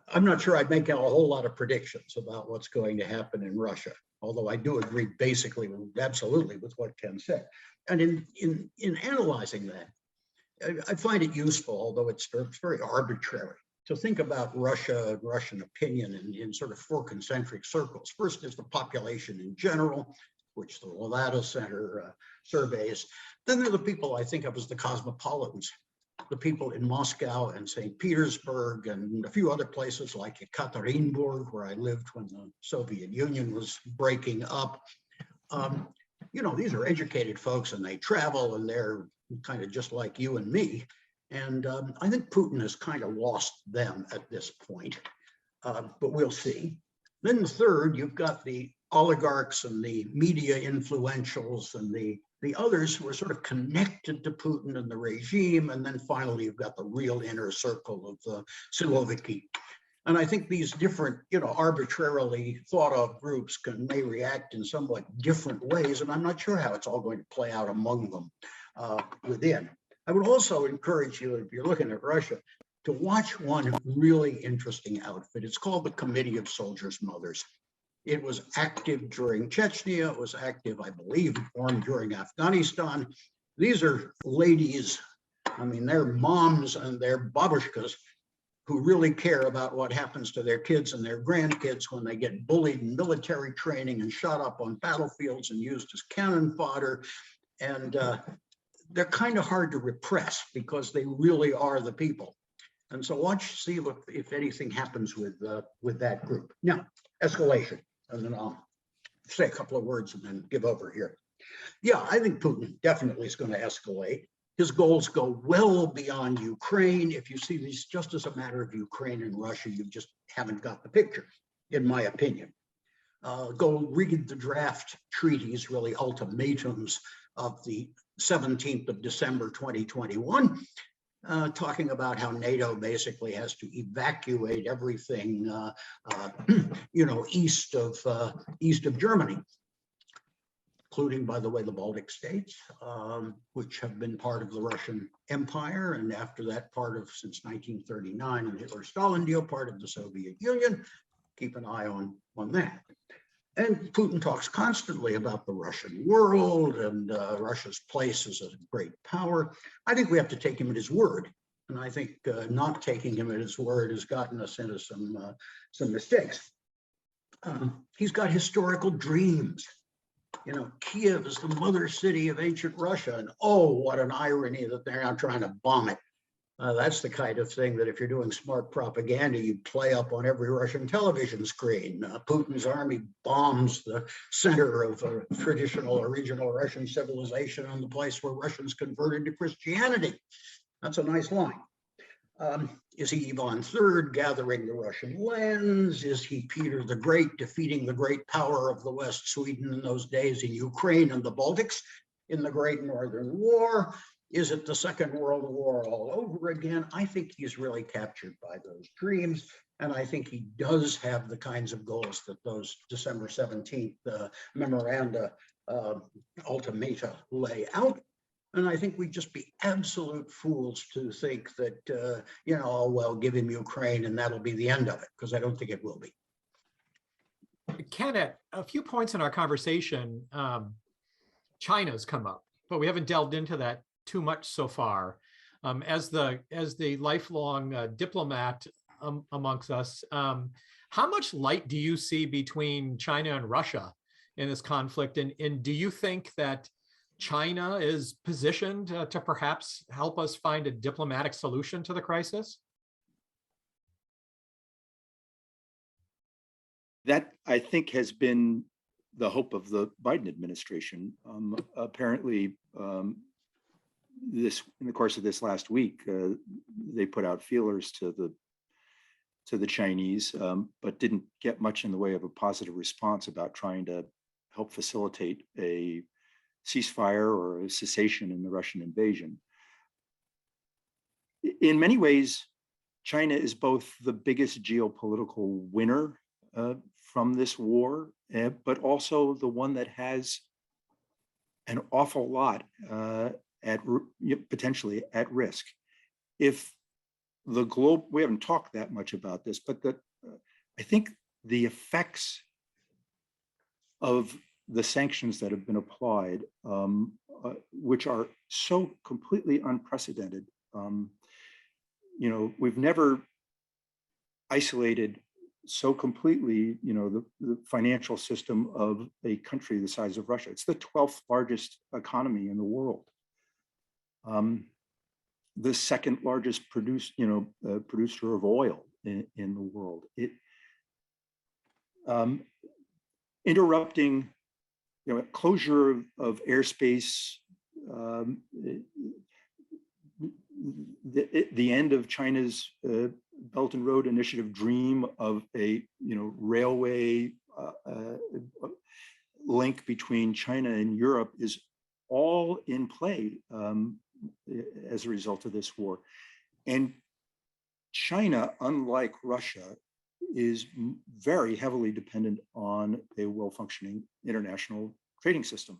I'm not sure I'd make a whole lot of predictions about what's going to happen in Russia, although I do agree basically, absolutely, with what Ken said. And in analyzing that, I find it useful, although it's very arbitrary, to think about Russia, Russian opinion in sort of four concentric circles. First is the population in general, which the Levada Center surveys. Then there are the people I think of as the cosmopolitans, the people in Moscow and St. Petersburg and a few other places like Ekaterinburg, where I lived when the Soviet Union was breaking up. These are educated folks and they travel and they're kind of just like you and me. And I think Putin has kind of lost them at this point, but we'll see. Then the third, you've got the oligarchs and the media influentials and the others who are sort of connected to Putin and the regime. And then finally, you've got the real inner circle of the Siloviki. And I think these different, arbitrarily thought of groups may react in somewhat different ways. And I'm not sure how it's all going to play out among them within. I would also encourage you, if you're looking at Russia, to watch one really interesting outfit. It's called the Committee of Soldiers' Mothers. It was active during Chechnya. It was active, I believe, formed during Afghanistan. These are ladies, they're moms and they're babushkas who really care about what happens to their kids and their grandkids when they get bullied in military training and shot up on battlefields and used as cannon fodder. And they're kind of hard to repress because they really are the people. And so see if anything happens with that group. Now, escalation, and then I'll say a couple of words and then give over here. Yeah, I think Putin definitely is going to escalate. His goals go well beyond Ukraine. If you see these just as a matter of Ukraine and Russia, you just haven't got the picture, in my opinion. Go read the draft treaties, really ultimatums of the 17th of December, 2021, talking about how NATO basically has to evacuate everything, east of Germany, including, by the way, the Baltic states, which have been part of the Russian Empire, and after that since 1939 and Hitler-Stalin deal, part of the Soviet Union. Keep an eye on that. And Putin talks constantly about the Russian world and Russia's place as a great power. I think we have to take him at his word. And I think not taking him at his word has gotten us into some mistakes. He's got historical dreams. Kiev is the mother city of ancient Russia. And oh, what an irony that they're now trying to bomb it. That's the kind of thing that if you're doing smart propaganda, you play up on every Russian television screen. Putin's army bombs the center of a traditional or regional Russian civilization on the place where Russians converted to Christianity. That's a nice line. Is he Ivan III gathering the Russian lands? Is he Peter the Great defeating the great power of the West, Sweden in those days, in Ukraine and the Baltics in the Great Northern War? Is it the Second World War all over again? I think he's really captured by those dreams. And I think he does have the kinds of goals that those December 17th memoranda ultimata lay out. And I think we'd just be absolute fools to think that, give him Ukraine and that'll be the end of it, because I don't think it will be. Ken, at a few points in our conversation, China's come up, but we haven't delved into that too much so far. As the lifelong diplomat amongst us, how much light do you see between China and Russia in this conflict? And do you think that China is positioned to perhaps help us find a diplomatic solution to the crisis? That, I think, has been the hope of the Biden administration. Apparently, in the course of this last week, they put out feelers to the Chinese, but didn't get much in the way of a positive response about trying to help facilitate a ceasefire or a cessation in the Russian invasion. In many ways, China is both the biggest geopolitical winner from this war, but also the one that has an awful lot potentially at risk. If the globe, we haven't talked that much about this, but I think the effects of the sanctions that have been applied, which are so completely unprecedented. We've never isolated so completely, the financial system of a country the size of Russia. It's the 12th largest economy in the world. The second largest producer of oil in the world. Interrupting closure of airspace, the end of China's Belt and Road Initiative dream of a railway link between China and Europe is all in play as a result of this war. And China, unlike Russia, is very heavily dependent on a well-functioning international trading system.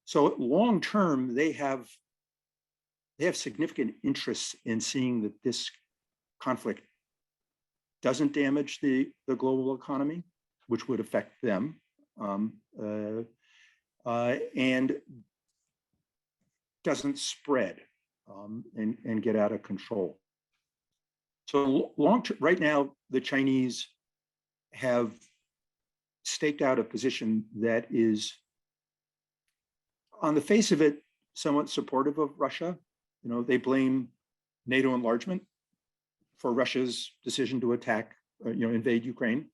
So long term, they have significant interests in seeing that this conflict doesn't damage the global economy, which would affect them, and doesn't spread and get out of control. So right now, the Chinese have staked out a position that is, on the face of it, somewhat supportive of Russia. You know, they blame NATO enlargement for Russia's decision to attack, invade Ukraine.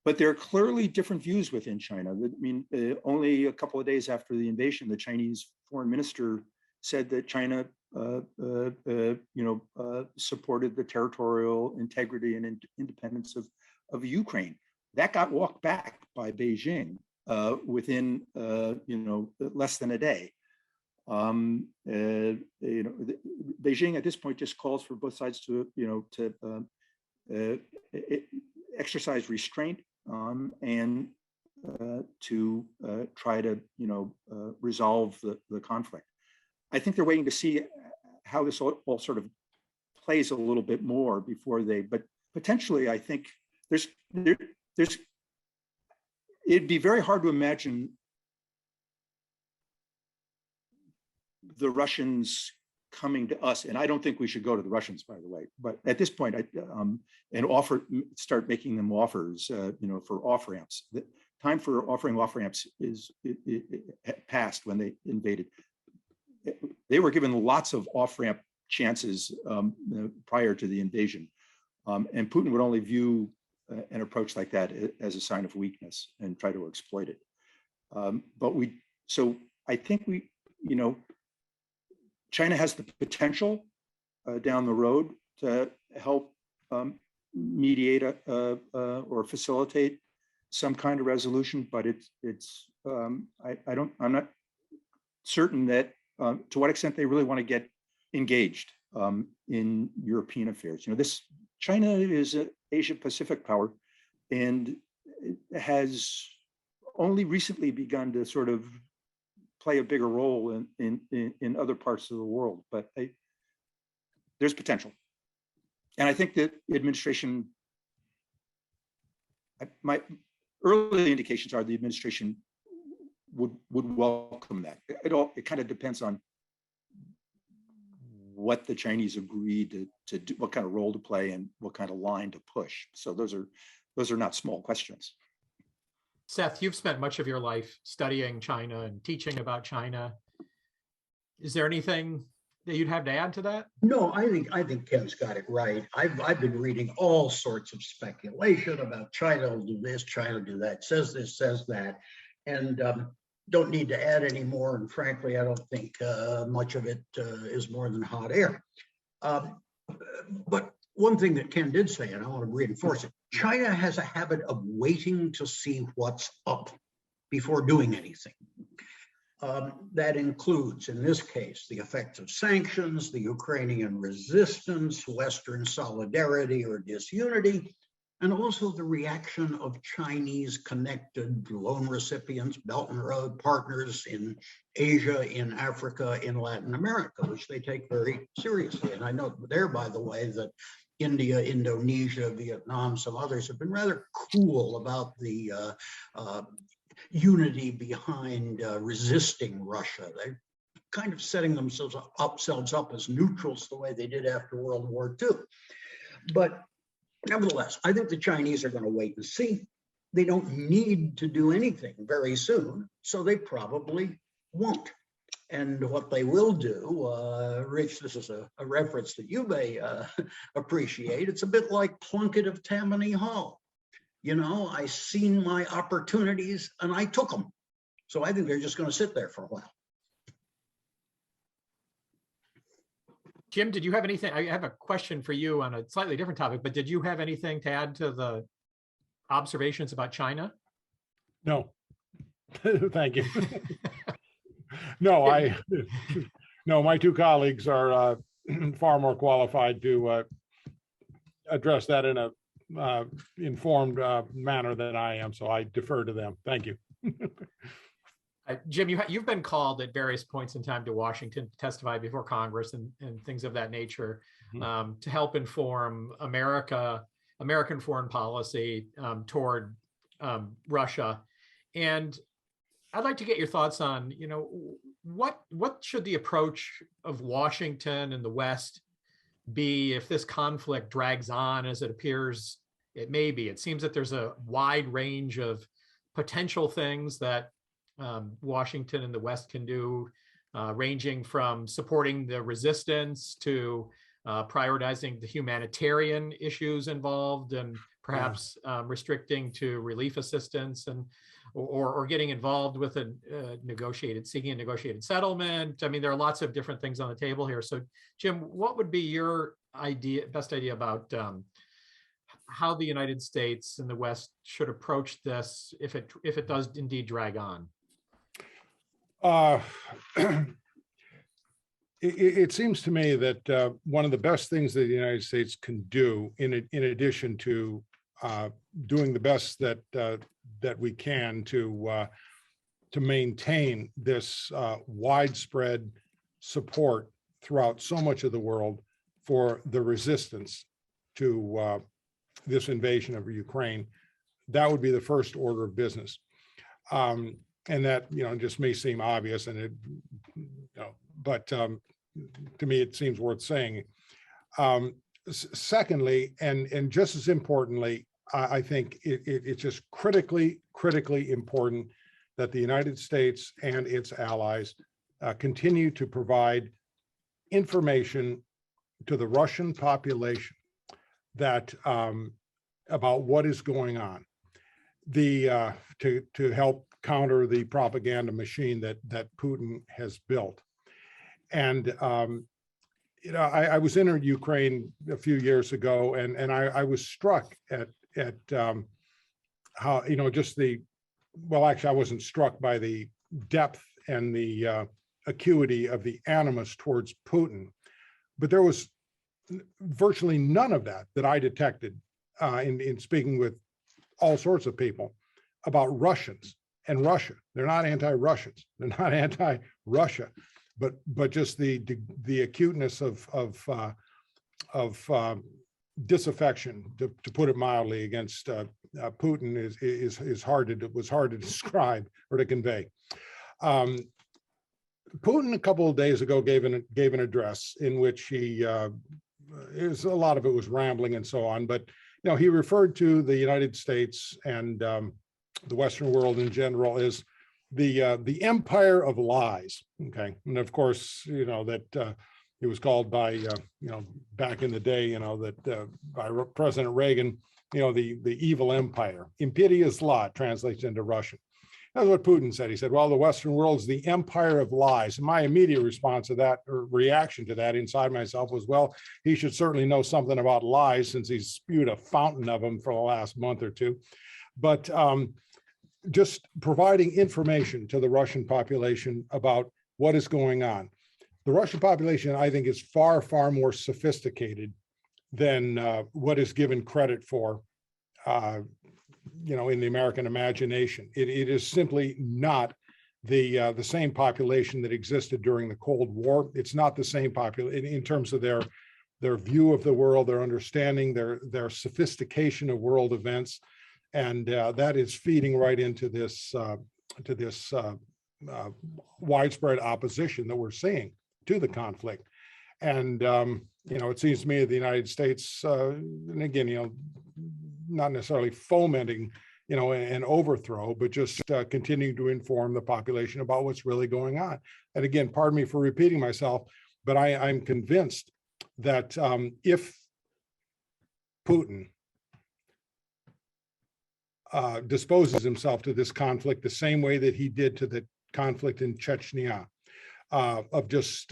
But there are clearly different views within China. I mean, only a couple of days after the invasion, the Chinese foreign minister said that China, supported the territorial integrity and independence of Ukraine. That got walked back by Beijing within, less than a day. Beijing at this point just calls for both sides to exercise restraint and to try to resolve the conflict. I think they're waiting to see how this all sort of plays a little bit more before but potentially I think it'd be very hard to imagine the Russians coming to us, and I don't think we should go to the Russians, by the way. But at this point, start making them offers, for off ramps. The time for offering off ramps is past when they invaded. They were given lots of off ramp chances prior to the invasion, and Putin would only view an approach like that as a sign of weakness and try to exploit it. So I think China has the potential down the road to help mediate or facilitate some kind of resolution, but I'm not certain that to what extent they really want to get engaged in European affairs. China is an Asia-Pacific power and has only recently begun to sort of play a bigger role in other parts of the world, but there's potential. And I think that the administration, my early indications are the administration would welcome that. It kind of depends on what the Chinese agreed to do, what kind of role to play and what kind of line to push. So those are not small questions. Seth, you've spent much of your life studying China and teaching about China. Is there anything that you'd have to add to that? No, I think Ken's got it right. I've been reading all sorts of speculation about China will do this, China will do that, says this, says that, and don't need to add any more. And frankly, I don't think much of it is more than hot air. But one thing that Ken did say, and I want to reinforce it, China has a habit of waiting to see what's up before doing anything. That includes, in this case, the effects of sanctions, the Ukrainian resistance, Western solidarity or disunity, and also the reaction of Chinese connected loan recipients, Belt and Road partners in Asia, in Africa, in Latin America, which they take very seriously. And I know there, by the way, that India, Indonesia, Vietnam, some others have been rather cool about the unity behind resisting Russia. They're kind of setting themselves up as neutrals the way they did after World War II. But nevertheless, I think the Chinese are going to wait and see. They don't need to do anything very soon, so they probably won't. And what they will do, Rich, this is a reference that you may appreciate. It's a bit like Plunkett of Tammany Hall. I seen my opportunities and I took them. So I think they're just going to sit there for a while. Jim, did you have anything? I have a question for you on a slightly different topic, but did you have anything to add to the observations about China? No, thank you. No, my two colleagues are far more qualified to address that in a informed manner than I am, so I defer to them. Thank you. Jim, you've been called at various points in time to Washington to testify before Congress and things of that nature, to help inform American foreign policy toward Russia. And I'd like to get your thoughts on, what should the approach of Washington and the West be if this conflict drags on as it appears it may be? It seems that there's a wide range of potential things that Washington and the West can do, ranging from supporting the resistance to prioritizing the humanitarian issues involved, and perhaps restricting to relief assistance, and or getting involved with seeking a negotiated settlement. I mean, there are lots of different things on the table here. So, Jim, what would be your best idea about how the United States and the West should approach this if it does indeed drag on? It seems to me that one of the best things that the United States can do, in addition to doing the best that we can to maintain this widespread support throughout so much of the world for the resistance to this invasion of Ukraine, that would be the first order of business. And that, just may seem obvious, and but to me, it seems worth saying. Secondly, and just as importantly, I think it's just critically important that the United States and its allies continue to provide information to the Russian population that about what is going on, to help counter the propaganda machine that Putin has built. And I was in Ukraine a few years ago, and I was struck at how, actually, I wasn't struck by the depth and the acuity of the animus towards Putin, but there was virtually none of that I detected in speaking with all sorts of people about Russians and Russia. They're not anti-Russians. They're not anti-Russia, but just the acuteness of disaffection, to put it mildly, against Putin was hard to describe or to convey. Putin a couple of days ago gave an address in which a lot of it was rambling and so on, but he referred to the United States and the Western world in general as the empire of lies. Okay, and of course, that it was called by back in the day, that by President Reagan, the evil empire. Imperius la translates into Russian. That's what Putin said. He said, well, the Western world is the empire of lies. And my immediate response to that, or reaction to that inside myself, was, well, he should certainly know something about lies, since he's spewed a fountain of them for the last month or two. But just providing information to the Russian population about what is going on. The Russian population, I think, is far, far more sophisticated than what is given credit for, in the American imagination. It is simply not the same population that existed during the Cold War. It's not the same population in terms of their view of the world, their understanding, their sophistication of world events, and that is feeding right into this widespread opposition that we're seeing to the conflict. And it seems to me that the United States, and again, not necessarily fomenting, an overthrow, but just continuing to inform the population about what's really going on. And again, pardon me for repeating myself, but I'm convinced that if Putin disposes himself to this conflict the same way that he did to the conflict in Chechnya, of just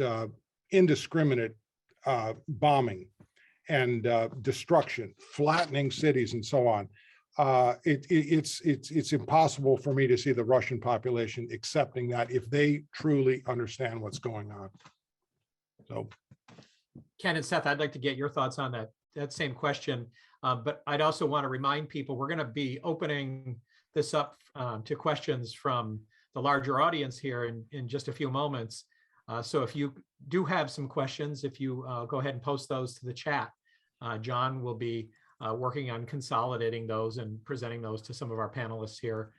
indiscriminate bombing and destruction, flattening cities and so on, it's impossible for me to see the Russian population accepting that if they truly understand what's going on. So, Ken and Seth, I'd like to get your thoughts on that that same question. But I'd also want to remind people, we're going to be opening this up to questions from the larger audience here in just a few moments. So if you do have some questions, if you go ahead and post those to the chat, John will be working on consolidating those and presenting those to some of our panelists here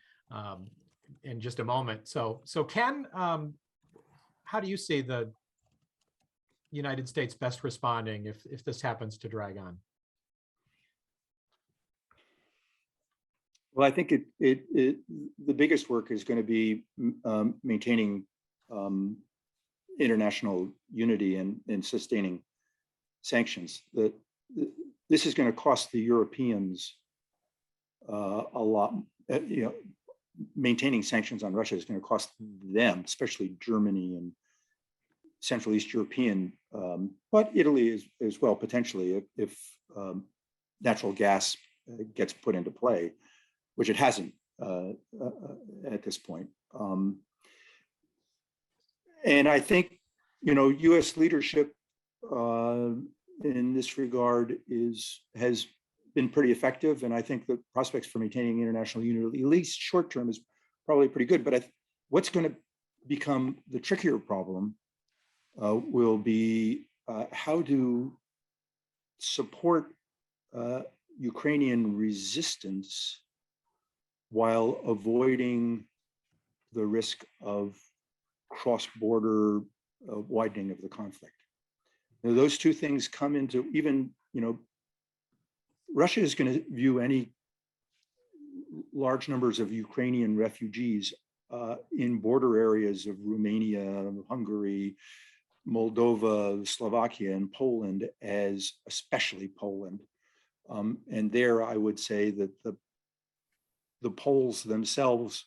in just a moment. So Ken, how do you see the United States best responding if this happens to drag on? Well, I think the biggest work is going to be maintaining international unity and sustaining sanctions. This is going to cost the Europeans a lot. Maintaining sanctions on Russia is going to cost them, especially Germany and Central East European, but Italy as well, potentially, if natural gas gets put into play, which it hasn't at this point. And I think, U.S. leadership in this regard has been pretty effective, and I think the prospects for maintaining international unity, at least short term, is probably pretty good. But what's going to become the trickier problem will be how to support Ukrainian resistance while avoiding the risk of cross-border widening of the conflict. Now, those two things come into even, Russia is going to view any large numbers of Ukrainian refugees in border areas of Romania, Hungary, Moldova, Slovakia, and Poland as especially Poland. And there I would say that the Poles themselves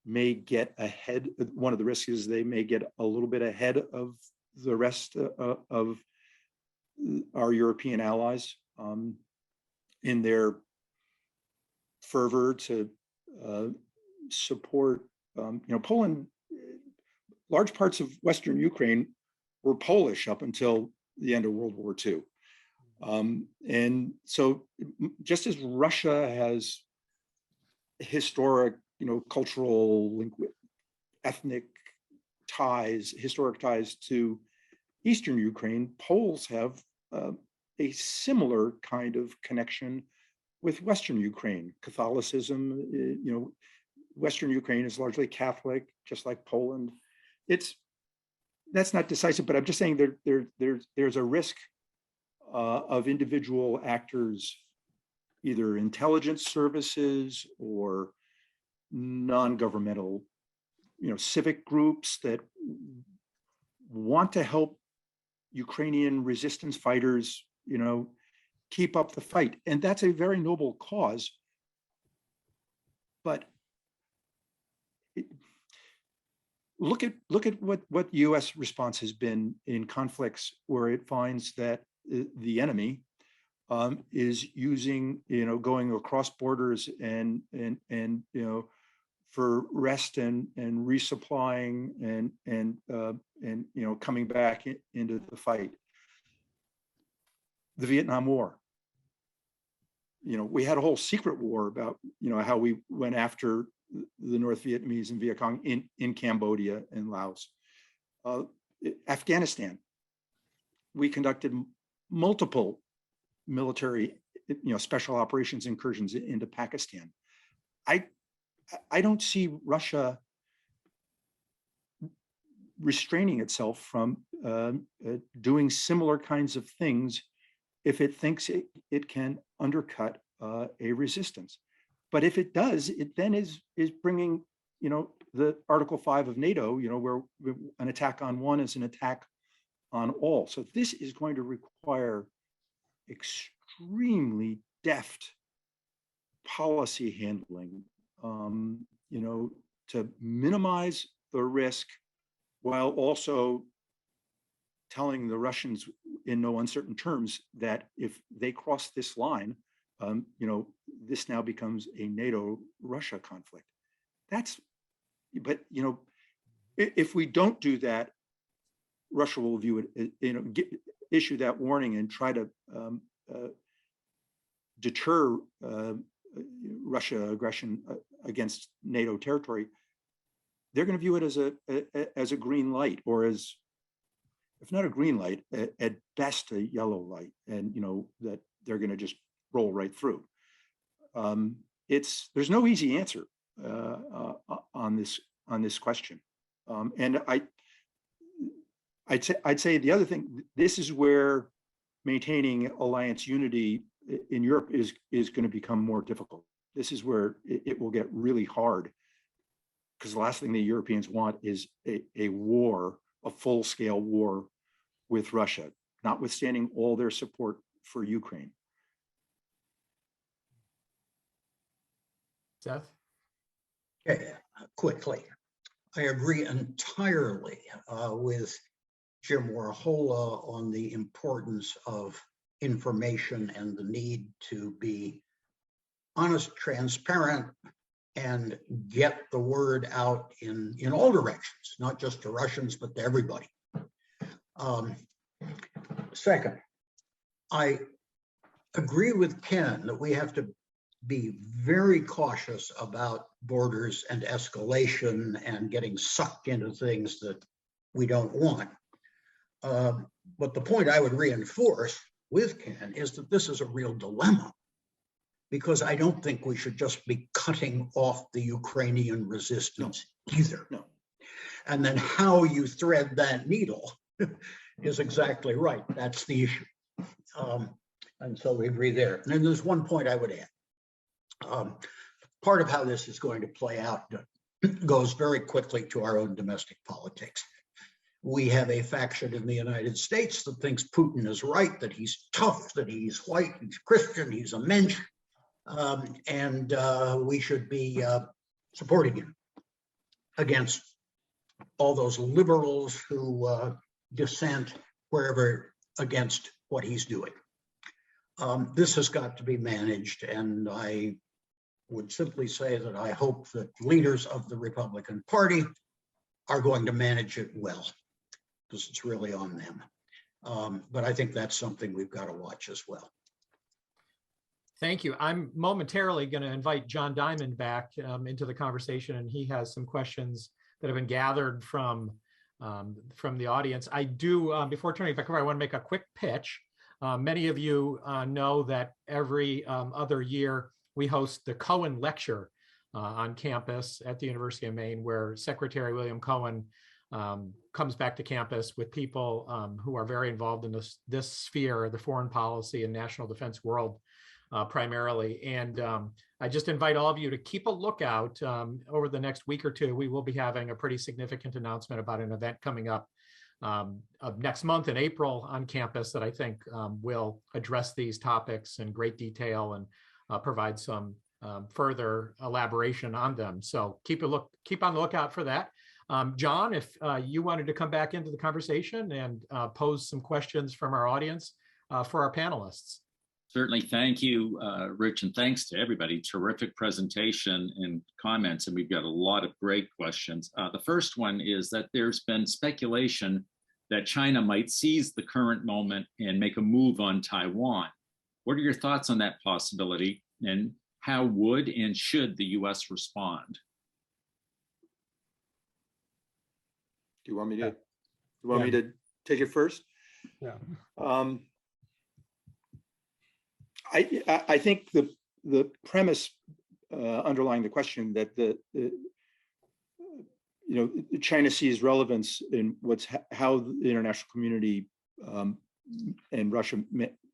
may get ahead. One of the risks is they may get a little bit ahead of the rest of our European allies in their fervor to support. Poland, large parts of Western Ukraine were Polish up until the end of World War II. And so just as Russia has historic, cultural, ethnic ties, historic ties to Eastern Ukraine, Poles have a similar kind of connection with Western Ukraine. Catholicism, Western Ukraine is largely Catholic, just like Poland. That's not decisive, but I'm just saying there's a risk of individual actors, either intelligence services or non-governmental, civic groups that want to help Ukrainian resistance fighters, keep up the fight. And that's a very noble cause. But look at what U.S. response has been in conflicts where it finds that the enemy is using, going across borders and for rest and resupplying and coming back into the fight. The Vietnam War. We had a whole secret war about, how we went after the North Vietnamese and Viet Cong in Cambodia and Laos. Afghanistan, we conducted multiple military, special operations incursions into Pakistan. I don't see Russia restraining itself from doing similar kinds of things if it thinks it can undercut a resistance. But if it does, it then is bringing, the Article 5 of NATO, where an attack on one is an attack on all. So this is going to require extremely deft policy handling, to minimize the risk while also telling the Russians in no uncertain terms that if they cross this line, this now becomes a NATO-Russia conflict. If we don't do that, Russia will view it, issue that warning and try to deter Russia aggression against NATO territory, they're going to view it as a green light, or as, if not a green light, at best a yellow light, and that they're going to just roll right through. There's no easy answer on this question, and I'd say the other thing, this is where maintaining alliance unity in Europe is going to become more difficult. This is where it will get really hard, because the last thing the Europeans want is a war, a full-scale war with Russia, notwithstanding all their support for Ukraine. Seth? Okay, quickly. I agree entirely with Jim Warhola on the importance of information and the need to be honest, transparent, and get the word out in all directions, not just to Russians, but to everybody. Second, I agree with Ken that we have to be very cautious about borders and escalation and getting sucked into things that we don't want. But the point I would reinforce with Ken is that this is a real dilemma, because I don't think we should just be cutting off the Ukrainian resistance either. No. And then how you thread that needle is exactly right. That's the issue. And so we agree there. And then there's one point I would add. Part of how this is going to play out goes very quickly to our own domestic politics. We have a faction in the United States that thinks Putin is right, that he's tough, that he's white, he's Christian, he's a mensch, and we should be supporting him against all those liberals who dissent wherever against what he's doing. This has got to be managed, and I would simply say that I hope that leaders of the Republican Party are going to manage it well, because it's really on them. But I think that's something we've got to watch as well. Thank you. I'm momentarily going to invite John Diamond back into the conversation, and he has some questions that have been gathered from the audience. I do, before turning it back over, I want to make a quick pitch. Many of you know that every other year we host the Cohen Lecture on campus at the University of Maine, where Secretary William Cohen comes back to campus with people who are very involved in this sphere, the foreign policy and national defense world primarily. And I just invite all of you to keep a lookout. Over the next week or two, we will be having a pretty significant announcement about an event coming up next month in April on campus that I think will address these topics in great detail and provide some further elaboration on them. So keep on the lookout for that. John, if you wanted to come back into the conversation and pose some questions from our audience for our panelists. Certainly. Thank you, Rich, and thanks to everybody. Terrific presentation and comments, and we've got a lot of great questions. The first one is that there's been speculation that China might seize the current moment and make a move on Taiwan. What are your thoughts on that possibility, and how would and should the U.S. respond? Do you want me to take it first? Yeah. I think the premise underlying the question that China sees relevance in how the international community and Russia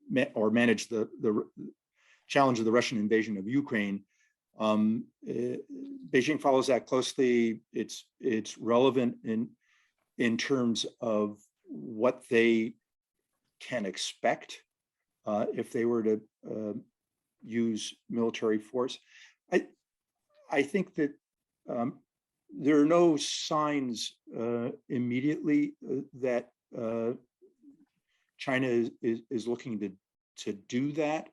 manage the challenge of the Russian invasion of Ukraine. Beijing follows that closely. It's relevant in terms of what they can expect if they were to use military force. I think that there are no signs immediately that China is looking to do that.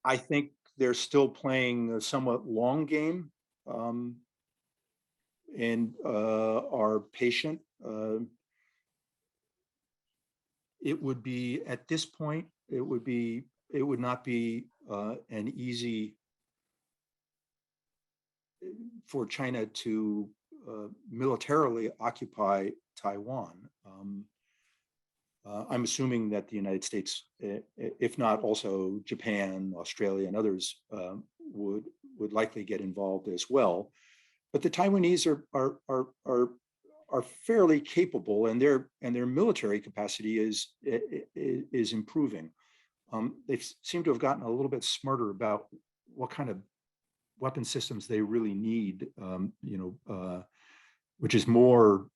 I think they're still playing a somewhat long game and are patient. it would be, at this point, it would not be an easy for China to militarily occupy Taiwan. I'm assuming that the United States, if not also Japan, Australia, and others, would likely get involved as well. But the Taiwanese are fairly capable, and their military capacity is improving. They seem to have gotten a little bit smarter about what kind of weapon systems they really need, which is more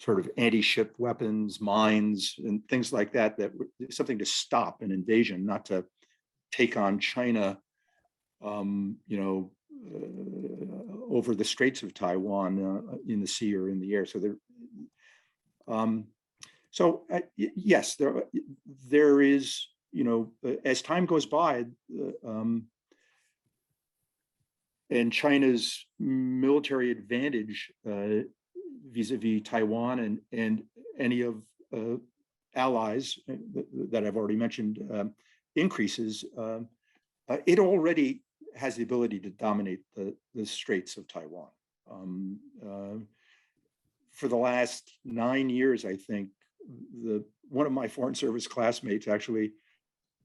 sort of anti-ship weapons, mines, and things like that, something to stop an invasion, not to take on China, over the Straits of Taiwan in the sea or in the air. So yes, there is, as time goes by, and China's military advantage vis-a-vis Taiwan and any of allies that I've already mentioned increases, it already has the ability to dominate the Straits of Taiwan. For the last 9 years, I think, one of my Foreign Service classmates actually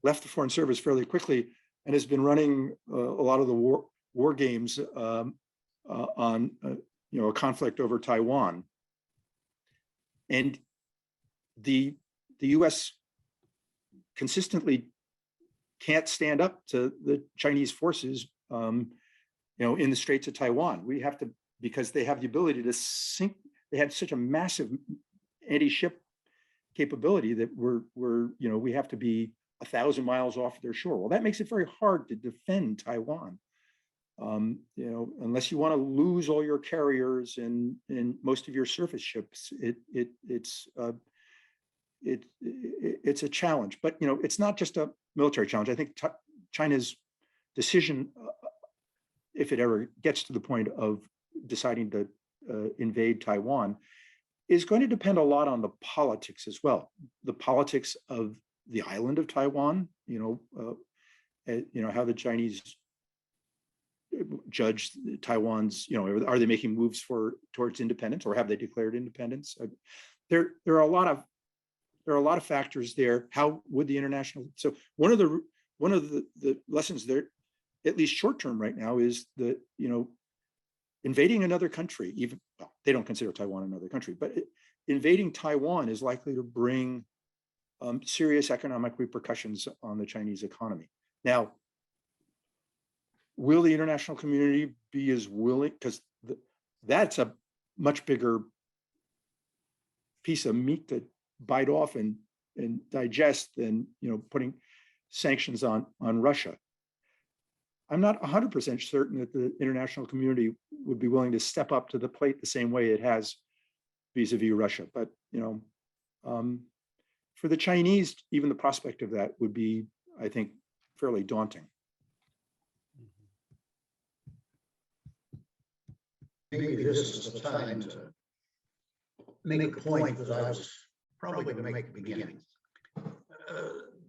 left the Foreign Service fairly quickly and has been running a lot of the war games on a conflict over Taiwan. And the U.S. consistently can't stand up to the Chinese forces, in the Straits of Taiwan. We have to, because they have the ability to sink. They have such a massive anti-ship capability that we have to be 1,000 miles off their shore. Well, that makes it very hard to defend Taiwan. Unless you want to lose all your carriers and most of your surface ships, it's a challenge. But it's not just a military challenge. I think China's decision, if it ever gets to the point of deciding to invade Taiwan, is going to depend a lot on the politics as well. The politics of the island of Taiwan, how the Chinese judge Taiwan's, are they making moves towards independence, or have they declared independence? There are a lot of factors there. How would the international? So one of the lessons there, at least short term right now, is that invading another country, even they don't consider Taiwan another country, but invading Taiwan is likely to bring serious economic repercussions on the Chinese economy. Now, will the international community be as willing? Because that's a much bigger piece of meat to bite off and digest than putting sanctions on Russia. I'm not 100% certain that the international community would be willing to step up to the plate the same way it has vis-a-vis Russia. But for the Chinese, even the prospect of that would be, I think, fairly daunting. Maybe this is the time to make a point that I was probably going to make at the beginning.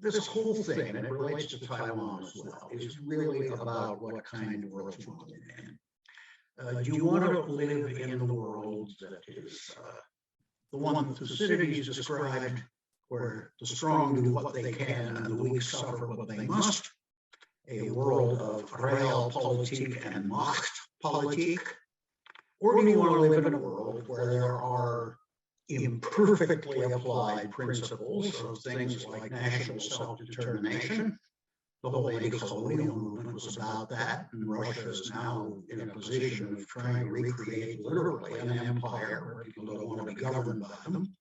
This whole thing, and it relates to Taiwan as well, is really about what kind of world you want to live in. Do you want to live in the world that is the one that Thucydides described, where the strong do what they can and the weak suffer what they must, a world of realpolitik and machtpolitik? Or do you want to live in a world where there are imperfectly applied principles of things like national self-determination? The whole anti-colonial movement was about that, and Russia is now in a position of trying to recreate literally an empire where people don't want to be governed by them,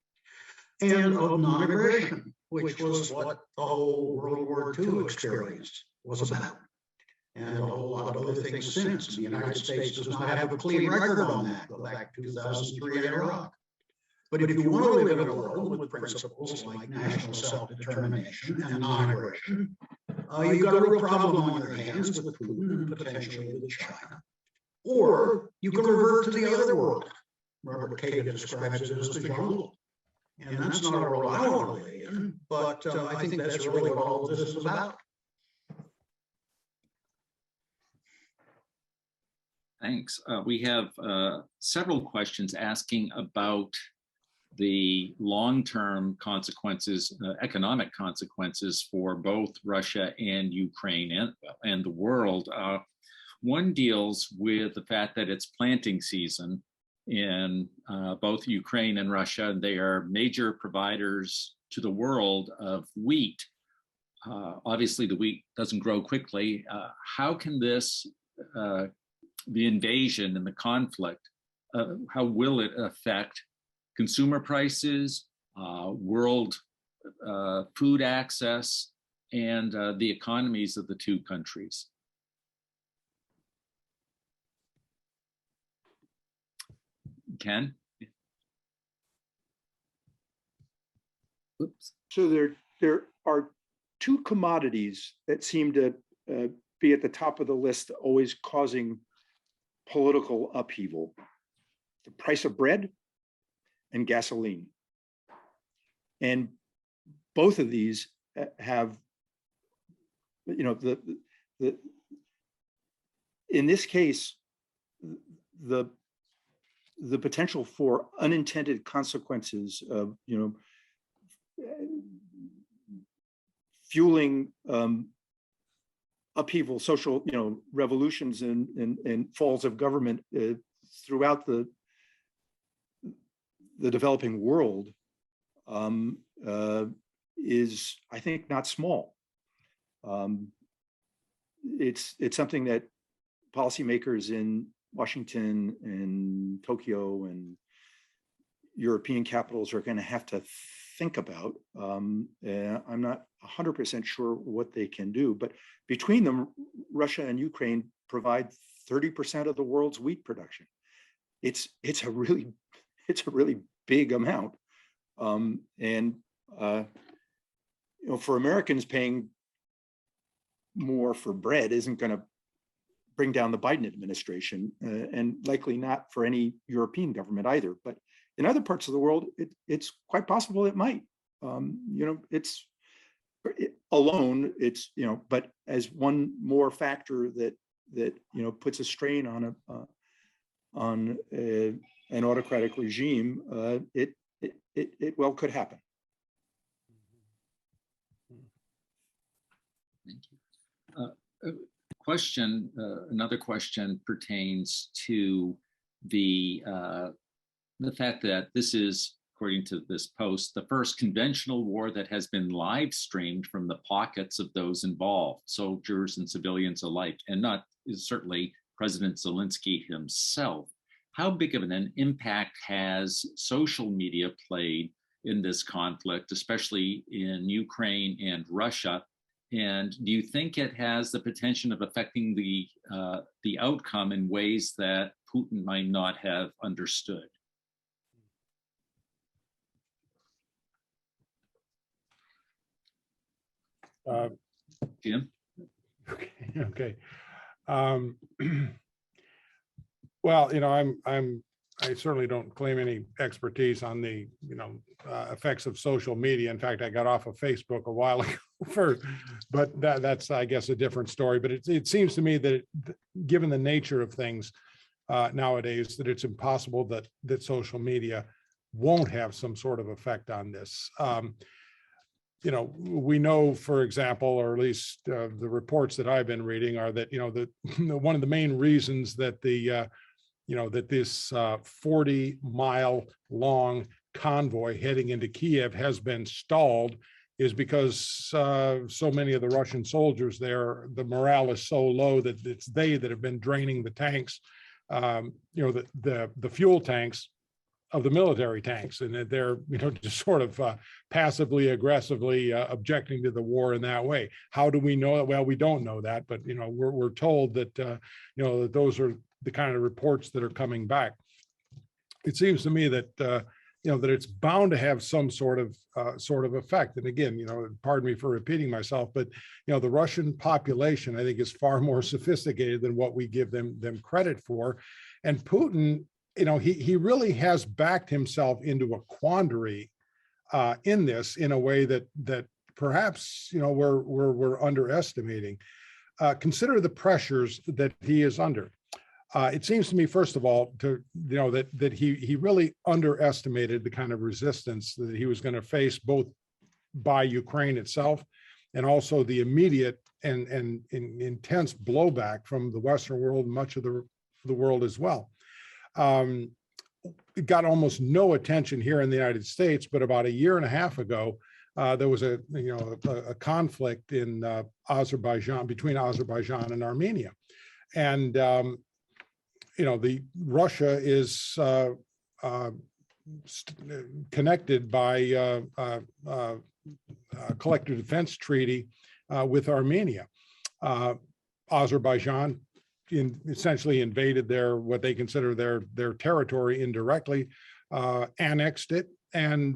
and of non-aggression, which was what the whole World War II experience was about, and a whole lot of other things since. The United States does not have a clean record on that. Go back to 2003 in Iraq. But if you want to live in a world with principles like national self-determination and non-aggression, you've got a real problem on your hands with Putin and potentially with China. Or you can revert to the other world. Robert Kagan describes it as the jungle. And that's not a role I want to play in, but I think that's really what all of this is about. Thanks. We have several questions asking about the long-term consequences, economic consequences for both Russia and Ukraine and the world. One deals with the fact that it's planting season in both Ukraine and Russia. They are major providers to the world of wheat. Obviously, the wheat doesn't grow quickly. How can this, the invasion and the conflict, how will it affect consumer prices, world food access, and the economies of the two countries? Ken? Oops. So there are two commodities that seem to be at the top of the list, always causing political upheaval: the price of bread and gasoline. And both of these have, in this case, the potential for unintended consequences of, fueling upheaval, social, revolutions and falls of government throughout the developing world is, I think, not small. It's something that policymakers in Washington and Tokyo and European capitals are going to have to think about. I'm not 100% sure what they can do, but between them, Russia and Ukraine provide 30% of the world's wheat production. It's a really big amount, and for Americans, paying more for bread isn't going to bring down the Biden administration, and likely not for any European government either. But in other parts of the world, it's quite possible it might. It's alone. It's but as one more factor that puts a strain on an autocratic regime, it well could happen. Thank you. Another question pertains to the fact that this is, according to this post, the first conventional war that has been live streamed from the pockets of those involved, soldiers and civilians alike, and not certainly President Zelensky himself. How big of an impact has social media played in this conflict, especially in Ukraine and Russia? And do you think it has the potential of affecting the outcome in ways that Putin might not have understood? Jim? Okay. Well, I certainly don't claim any expertise on the, effects of social media. In fact, I got off of Facebook a while ago but that's, I guess, a different story. But it seems to me that given the nature of things nowadays, that it's impossible that social media won't have some sort of effect on this. We know, for example, or at least the reports that I've been reading are that, one of the main reasons that that this 40-mile long convoy heading into Kiev has been stalled is because so many of the Russian soldiers there, the morale is so low that it's they that have been draining the tanks, the fuel tanks of the military tanks, and that they're just sort of passively aggressively objecting to the war in that way. How do we know that? Well, we don't know that, but we're told that that those are the kind of reports that are coming back. It seems to me that that it's bound to have some sort of effect. And again, pardon me for repeating myself, but the Russian population, I think, is far more sophisticated than what we give them credit for. And Putin, he really has backed himself into a quandary in this in a way that perhaps we're underestimating. Consider the pressures that he is under. It seems to me, first of all, that he really underestimated the kind of resistance that he was going to face, both by Ukraine itself and also the immediate and intense blowback from the Western world, much of the world as well. It got almost no attention here in the United States, but about a year and a half ago, there was a conflict in Azerbaijan, between Azerbaijan and Armenia, and Russia is connected by a collective defense treaty with Armenia. Azerbaijan essentially invaded what they consider their territory indirectly, annexed it, and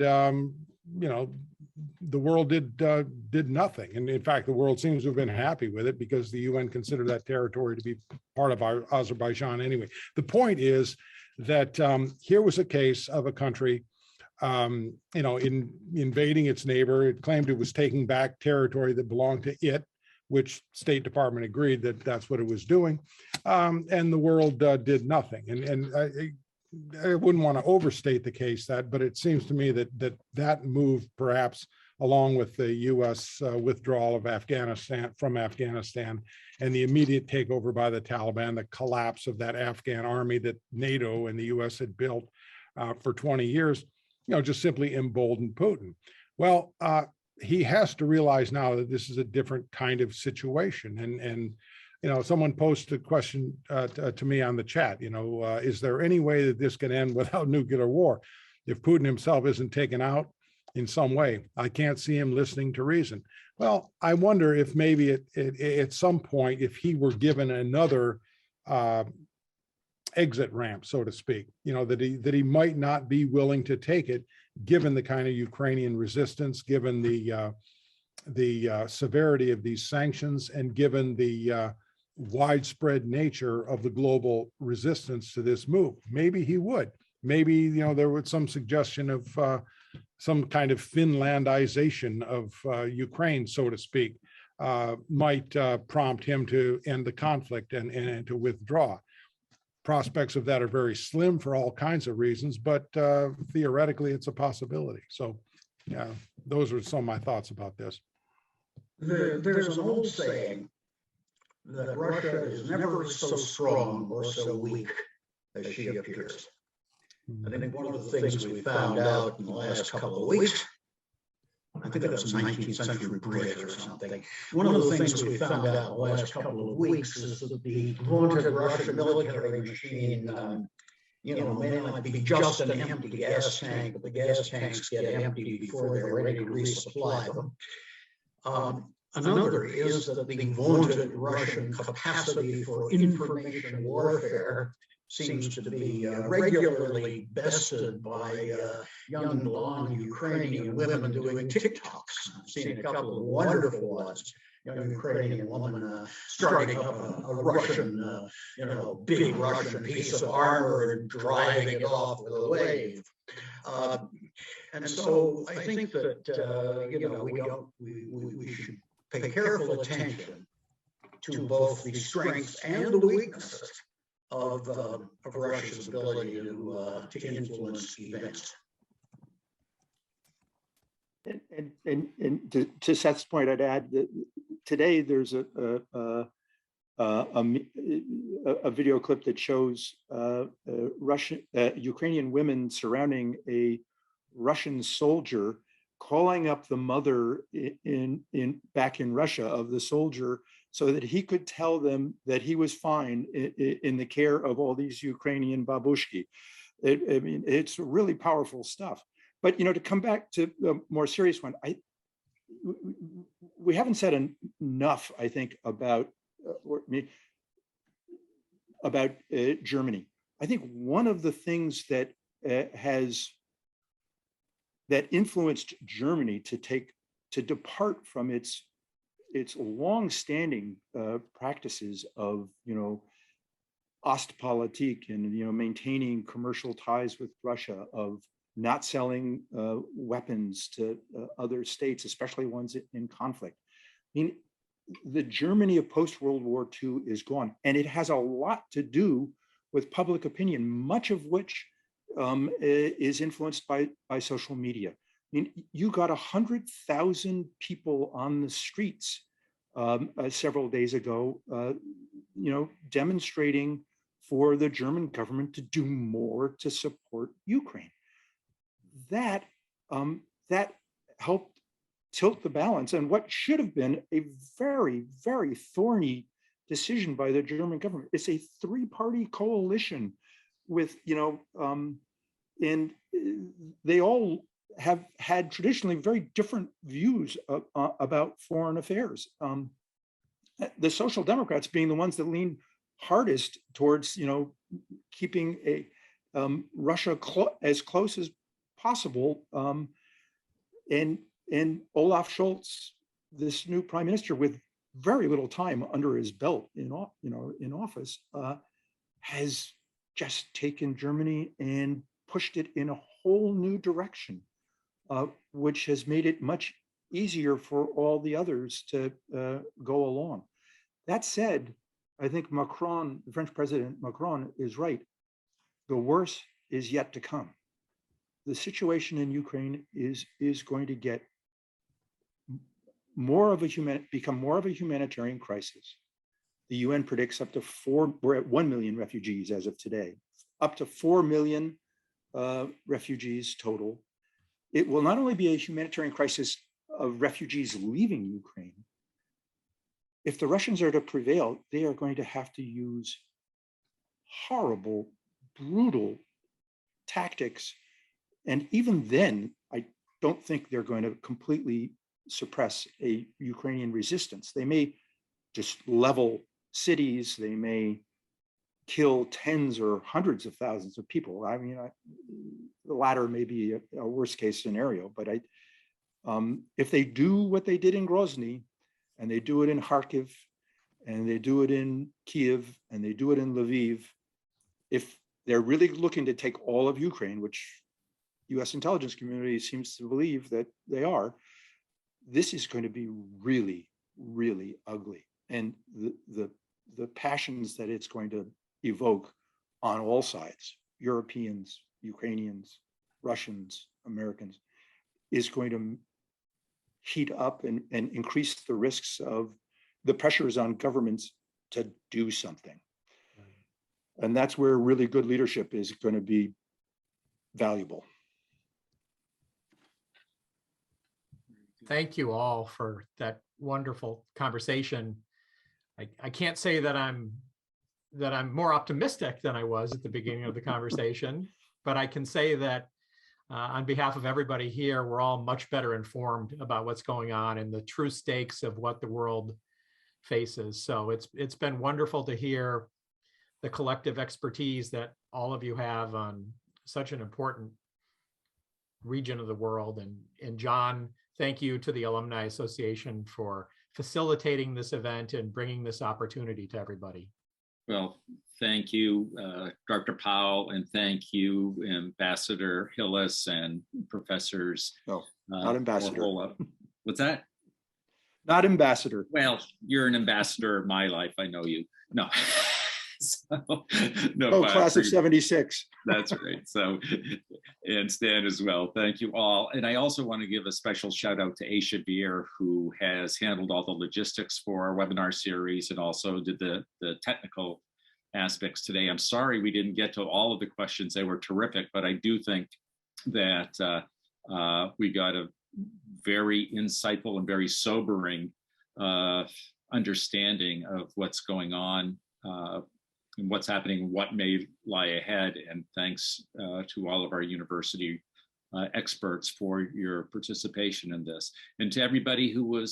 the world did nothing. And in fact, the world seems to have been happy with it because the UN considered that territory to be part of Azerbaijan anyway. The point is that here was a case of a country, in invading its neighbor. It claimed it was taking back territory that belonged to it, which State Department agreed that that's what it was doing, and the world did nothing. And I wouldn't want to overstate the case but it seems to me that move, perhaps along with the U.S. Withdrawal of from Afghanistan and the immediate takeover by the Taliban, the collapse of that Afghan army that NATO and the U.S. had built for 20 years, just simply emboldened Putin. Well, he has to realize now that this is a different kind of situation. And someone posted a question to me on the chat, is there any way that this can end without nuclear war? If Putin himself isn't taken out in some way, I can't see him listening to reason. Well, I wonder if maybe at some point, if he were given another exit ramp, so to speak, that he might not be willing to take it, given the kind of Ukrainian resistance, given the severity of these sanctions, and given the widespread nature of the global resistance to this move. Maybe he would. Maybe there was some suggestion of some kind of Finlandization of Ukraine, so to speak, might prompt him to end the conflict and to withdraw. Prospects of that are very slim for all kinds of reasons, but theoretically, it's a possibility. So, yeah, those are some of my thoughts about this. There's an old saying that Russia is never so strong or so weak as she appears. I think one of the things we found out in the last couple of weeks, I think it was a 19th century bridge or something. One of the things we found out in the last couple of weeks is that the vaunted Russian military machine, may not be just an empty gas tank, but the gas tanks get empty before they're ready to resupply them. Another is that the vaunted Russian capacity for information warfare seems to be regularly bested by young blonde Ukrainian women doing TikToks. I've seen a couple of wonderful ones. Young Ukrainian woman starting up a Russian, big Russian piece of armor and driving it off with a wave. And so I think that we should pay careful attention to both the strengths and the weaknesses of Russia's ability to influence events. And to Seth's point, I'd add that today there's a video clip that shows Ukrainian women surrounding a Russian soldier, calling up the mother back in Russia of the soldier, so that he could tell them that he was fine in the care of all these Ukrainian babushki. It's really powerful stuff. But to come back to the more serious one, we haven't said enough, I think, about Germany. I think one of the things that that influenced Germany to depart from its long-standing practices of Ostpolitik and maintaining commercial ties with Russia, of not selling weapons to other states, especially ones in conflict. I mean, the Germany of post-World War II is gone, and it has a lot to do with public opinion, much of which is influenced by social media. I mean, you got 100,000 people on the streets several days ago, demonstrating for the German government to do more to support Ukraine. That helped tilt the balance, and what should have been a very, very thorny decision by the German government. It's a three-party coalition with, and they all have had traditionally very different views about foreign affairs. The Social Democrats being the ones that lean hardest towards, keeping Russia as close as possible, and Olaf Scholz, this new prime minister with very little time under his belt in office, has just taken Germany and pushed it in a whole new direction, which has made it much easier for all the others to go along. That said, I think Macron, the French president Macron, is right. The worst is yet to come. The situation in Ukraine is going to get become more of a humanitarian crisis. The UN predicts we're at 1 million refugees as of today, up to 4 million refugees total. It will not only be a humanitarian crisis of refugees leaving Ukraine. If the Russians are to prevail, they are going to have to use horrible, brutal tactics. And even then, I don't think they're going to completely suppress a Ukrainian resistance. They may just level cities. They may kill tens or hundreds of thousands of people. I mean, the latter may be a worst case scenario, but if they do what they did in Grozny, and they do it in Kharkiv, and they do it in Kiev, and they do it in Lviv, if they're really looking to take all of Ukraine, which US intelligence community seems to believe that they are, this is going to be really, really ugly. And the passions that it's going to evoke on all sides, Europeans, Ukrainians, Russians, Americans, is going to heat up and increase the risks of the pressures on governments to do something. And that's where really good leadership is going to be valuable. Thank you all for that wonderful conversation. I can't say that I'm more optimistic than I was at the beginning of the conversation, but I can say that on behalf of everybody here, we're all much better informed about what's going on and the true stakes of what the world faces. So it's been wonderful to hear the collective expertise that all of you have on such an important region of the world. And John, thank you to the Alumni Association for facilitating this event and bringing this opportunity to everybody. Well, thank you, Dr. Powell, and thank you, Ambassador Hillis and professors. No, not ambassador. What's that? Not ambassador. Well, you're an ambassador of my life. I know you. No. Class of 76. That's right. So, and Stan as well. Thank you all. And I also want to give a special shout out to Aisha Beer, who has handled all the logistics for our webinar series and also did the technical aspects today. I'm sorry we didn't get to all of the questions. They were terrific, but I do think that we got a very insightful and very sobering understanding of what's going on and what's happening, what may lie ahead. And thanks to all of our university experts for your participation in this. And to everybody who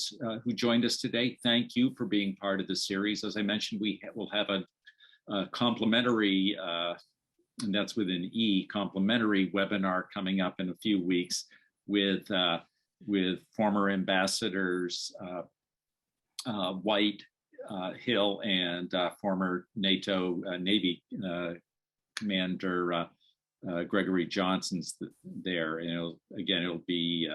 joined us today, thank you for being part of the series. As I mentioned, we will have a complimentary, and that's with an E, complimentary webinar coming up in a few weeks with former ambassadors White, Hill, and former NATO Navy Commander Gregory Johnson's there. And it'll be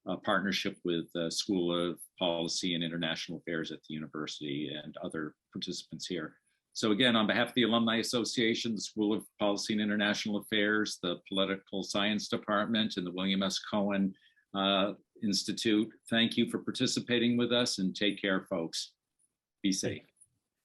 a partnership with the School of Policy and International Affairs at the university and other participants here. So again, on behalf of the Alumni Association, the School of Policy and International Affairs, the Political Science Department, and the William S. Cohen Institute, thank you for participating with us, and take care, folks. Be safe.